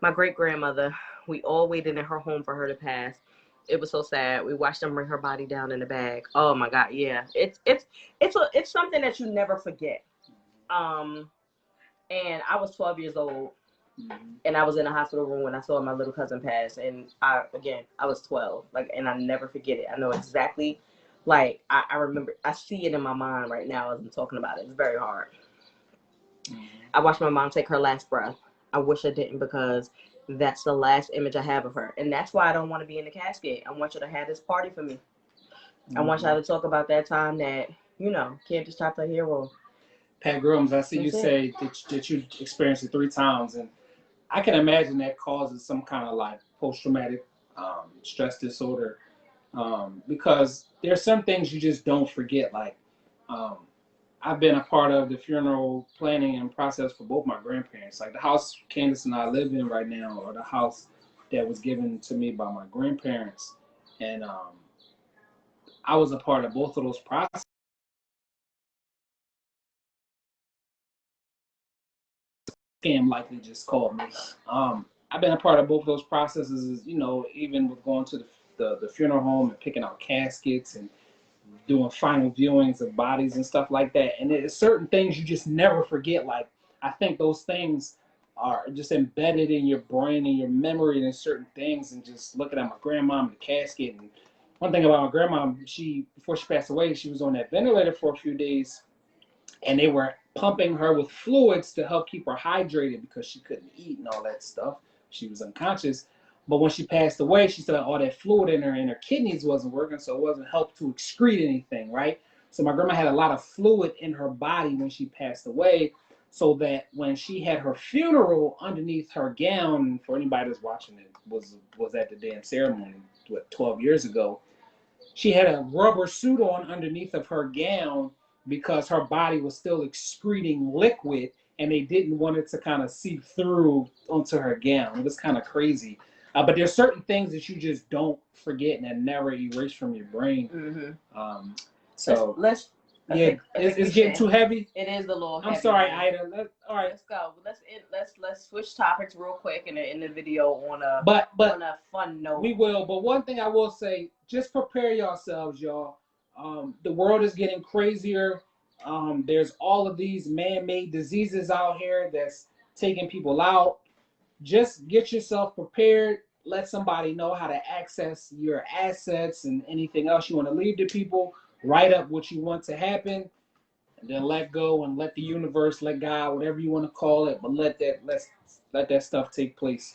My great-grandmother, we all waited in her home for her to pass. It was so sad. We watched them bring her body down in the bag. Oh my God, yeah. It's something that you never forget. And I was 12 years old, and I was in a hospital room when I saw my little cousin pass. And I was 12. And I never forget it. I know exactly. I remember, I see it in my mind right now as I'm talking about it. It's very hard. I watched my mom take her last breath. I wish I didn't because that's the last image I have of her. And that's why I don't want to be in the casket. I want you to have this party for me. I want y'all to talk about that time that, Candace chopped her hair off. Pat Grooms, I see you say that you experienced it 3 times. And I can imagine that causes some kind of post-traumatic stress disorder. Because there's some things you just don't forget. Like, um, I've been a part of the funeral planning and process for both my grandparents. Like the house Candace and I live in right now, or the house that was given to me by my grandparents, and I was a part of both of those processes. Scam likely just called me. I've been a part of both of those processes. You know, even with going to the funeral home and picking out caskets and doing final viewings of bodies and stuff like that. And there's certain things you just never forget. Like I think those things are just embedded in your brain and your memory, and there's certain things. And just looking at my grandma in the casket, and one thing about my grandma, she before she passed away, she was on that ventilator for a few days, and they were pumping her with fluids to help keep her hydrated because she couldn't eat and all that stuff. She was unconscious. But when she passed away, she still had all that fluid in her, and her kidneys wasn't working, so it wasn't help to excrete anything, right? So my grandma had a lot of fluid in her body when she passed away, so that when she had her funeral, underneath her gown, for anybody that's watching it, was at the damn ceremony, 12 years ago, she had a rubber suit on underneath of her gown because her body was still excreting liquid, and they didn't want it to kind of seep through onto her gown. It was kind of crazy. But there's certain things that you just don't forget and that never erase from your brain. Mm-hmm. So let's yeah, it's getting too heavy. It is a little heavy. I'm sorry, Ida. All right, let's go. Let's switch topics real quick and end the video on a on a fun note. We will. But one thing I will say, just prepare yourselves, y'all. The world is getting crazier. There's all of these man-made diseases out here that's taking people out. Just get yourself prepared. Let somebody know how to access your assets and anything else you want to leave to people. Write up what you want to happen, and then let go and let the universe, let God, whatever you want to call it, but let that stuff take place.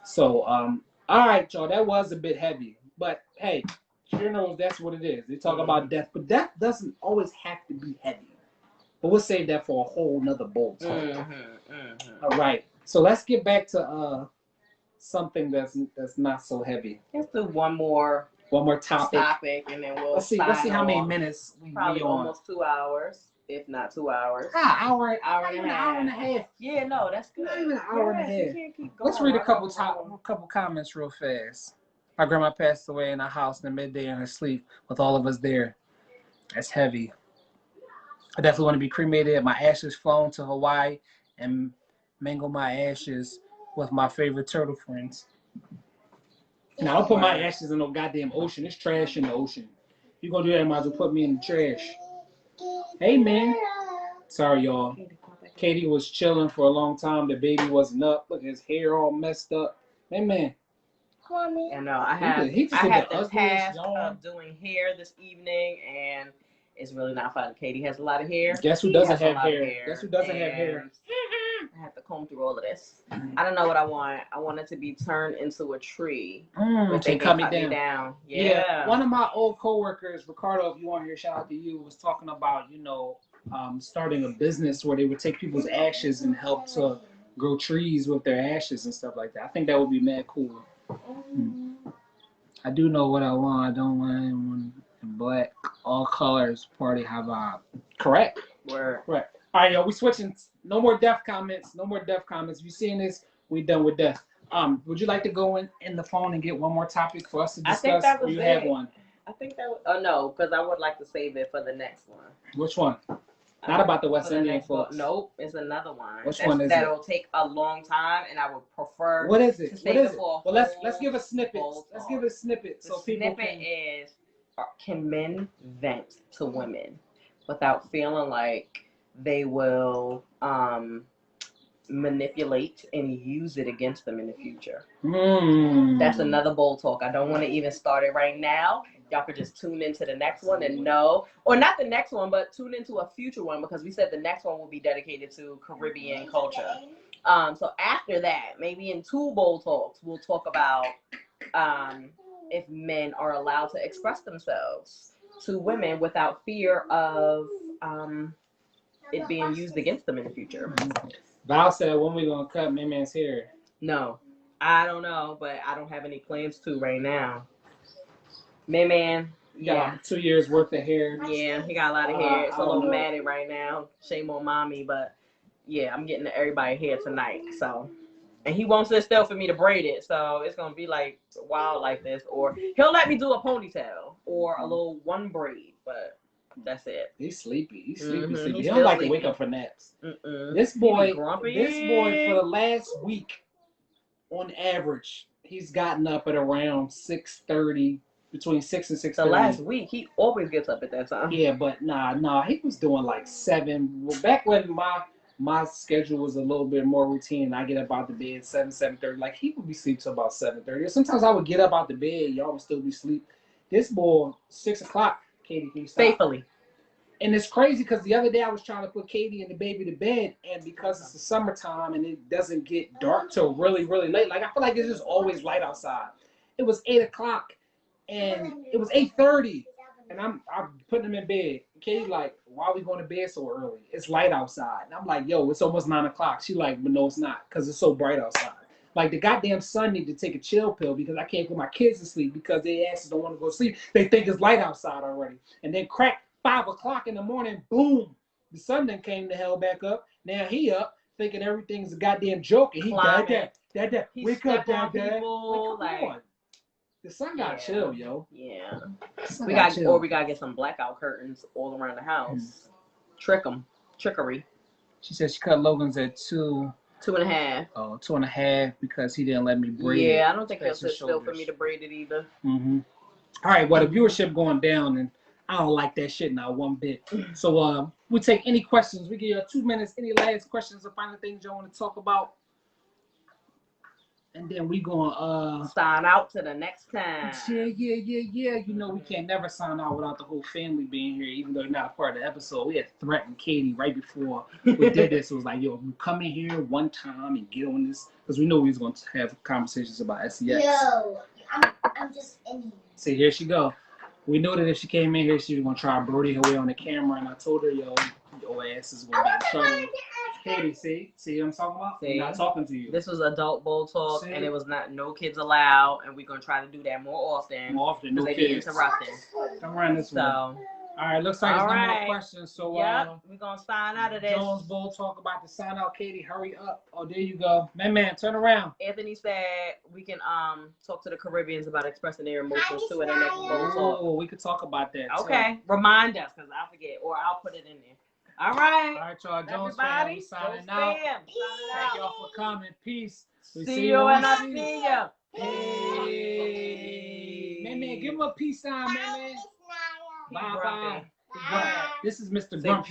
So, all right, y'all, that was a bit heavy, but hey, funerals, that's what it is. They talk about death, but death doesn't always have to be heavy. But we'll save that for a whole nother bowl talk. All right, so let's get back to something that's not so heavy. Let's do one more topic, and then let's see how many minutes we probably on. Almost 2 hours, if not 2 hours. Hour and a half. Yeah, no, that's good. Not even an hour and a half. You can't keep going. Let's read a couple comments real fast. My grandma passed away in a house in the midday in her sleep with all of us there. That's heavy. I definitely want to be cremated. My ashes flown to Hawaii and mingle my ashes with my favorite turtle friends. Now, don't put my ashes in no goddamn ocean. It's trash in the ocean. If you're going to do that, might as well put me in the trash. Hey, man. Sorry, y'all. Katie was chilling for a long time. The baby wasn't up. Look, his hair all messed up. Hey, man. And no, I have the task of doing hair this evening, and it's really not fun. Katie has a lot of hair. Guess who doesn't have hair? Guess who doesn't have hair? I have to comb through all of this. I don't know what I want. I want it to be turned into a tree. But they cut me down. Yeah. One of my old coworkers, Ricardo, if you want to hear, shout out to you, was talking about, starting a business where they would take people's ashes and help to grow trees with their ashes and stuff like that. I think that would be mad cool. I do know what I want. I don't want anyone in black. All colors, party, high vibe. Correct. Word. Correct. All right, y'all. We switching. No more death comments. No more death comments. If you're seeing this, we done with death. Would you like to go in the phone and get one more topic for us to discuss? I think that was you have one? I think that was, oh no, because I would like to save it for the next one. Which one? Not about the West Indian folks. Nope, it's another one. Which one is that'll take a long time, and I would prefer. What is it? To save it for well, let's give a snippet. Let's give a snippet so people can. The snippet is: can men vent to women without feeling like they will manipulate and use it against them in the future? That's another bold talk. I don't want to even start it right now. Y'all could just tune into the next one and know, or not the next one, but tune into a future one, because we said the next one will be dedicated to Caribbean culture. So after that, maybe in 2 bold talks, we'll talk about if men are allowed to express themselves to women without fear of it being used against them in the future. Val said, when we gonna cut man's hair? No, I don't know, but I don't have any plans to right now. Man, You got yeah. 2 years worth of hair. Yeah, he got a lot of hair. It's I a don't little know. matted right now. Shame on mommy, but yeah, I'm getting everybody hair tonight. So, and he won't sit still for me to braid it, so it's gonna be like wild like this. Or he'll let me do a ponytail or a little one braid, but that's it. He's sleepy. He's sleepy. Mhm, Sleepy. he's He don't still like to sleepy. wake up for naps. Mm-mm. This He be boy grumpy. for the last week, on average, he's gotten up at around 6:30, between 6 and The 6:30. last week, he always gets up at that time. Yeah, but nah, he was doing like 7. Well, back when my schedule was a little bit more routine, I get up out the bed 7:30. Like he would be asleep till about 7:30. Sometimes I would get up out the bed, y'all would still be asleep. This boy, 6 o'clock, Katie, can you stop? Faithfully. And it's crazy because the other day I was trying to put Katie and the baby to bed, and because it's the summertime and it doesn't get dark till really, really late, like I feel like it's just always light outside. It was 8 o'clock, and it was 8:30, and I'm putting him in bed. Katie like, why are we going to bed so early? It's light outside, and I'm like, yo, it's almost 9 o'clock. She like, but no, it's not, because it's so bright outside. Like the goddamn son need to take a chill pill because I can't put my kids to sleep because their asses don't want to go to sleep. They think it's light outside already, and then crack. 5 o'clock in the morning, boom, the sun then came the hell back up. Now he up, thinking everything's a goddamn joke, and he dad, wake up, dad. People, like, come on. The sun gotta chill, yo. Yeah, we gotta get some blackout curtains all around the house. Trickery. She said she cut Logan's at 2. 2.5. Oh, 2.5 because he didn't let me braid it. Yeah, I don't think he'll sit still for me to braid it either. Mm-hmm. All right, well, the viewership going down, and I don't like that shit now one bit. So we take any questions. We give you 2 minutes. Any last questions or final things you want to talk about? And then we gonna sign out to the next time. Yeah. You know we can't never sign out without the whole family being here, even though they're not a part of the episode. We had threatened Katie right before we did this. It was like, yo, you come in here one time and get on this, because we know we was going to have conversations about SEX. Yo, I'm just in here. See, here she go. We knew that if she came in here, she was gonna try Brody her way on the camera, and I told her, yo, your ass is gonna get in trouble. Katie, see what I'm talking about? See? I'm not talking to you. This was adult bull talk, See? and it was not no kids allowed, and we're gonna try to do that more often. No they kids. be interrupting. Come around this way. So, all right, looks like there's no more questions. So we're gonna sign out of this. Jones Bull talk about to sign out. Katie, hurry up. Oh, there you go. Man, turn around. Anthony said we can talk to the Caribbeans about expressing their emotions too in the next Bull talk. Oh, we could talk about that. Okay, too. Remind us, because I forget, or I'll put it in there. All right, y'all. Jones everybody, signing out. Thank y'all for coming. Peace. See you and I see you. Hey. Man, give him a peace sign, man. Bye. This is Mr. Grumpfish.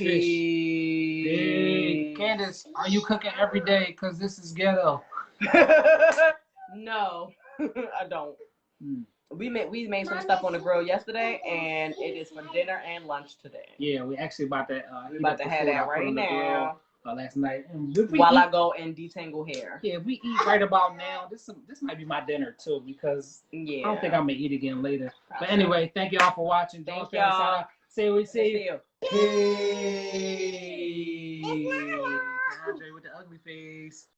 Hey, Candace, are you cooking every day? Because this is ghetto. No, I don't. We made some stuff on the grill yesterday, and it is for dinner and lunch today. Yeah, we actually about to have that right now. Last night. While I go and detangle hair. Yeah, we eat right about now. This might be my dinner too, because I don't think I'm gonna eat again later. But anyway, thank y'all for watching. Thank y'all. Say what we see. Peace. Andre with the ugly face.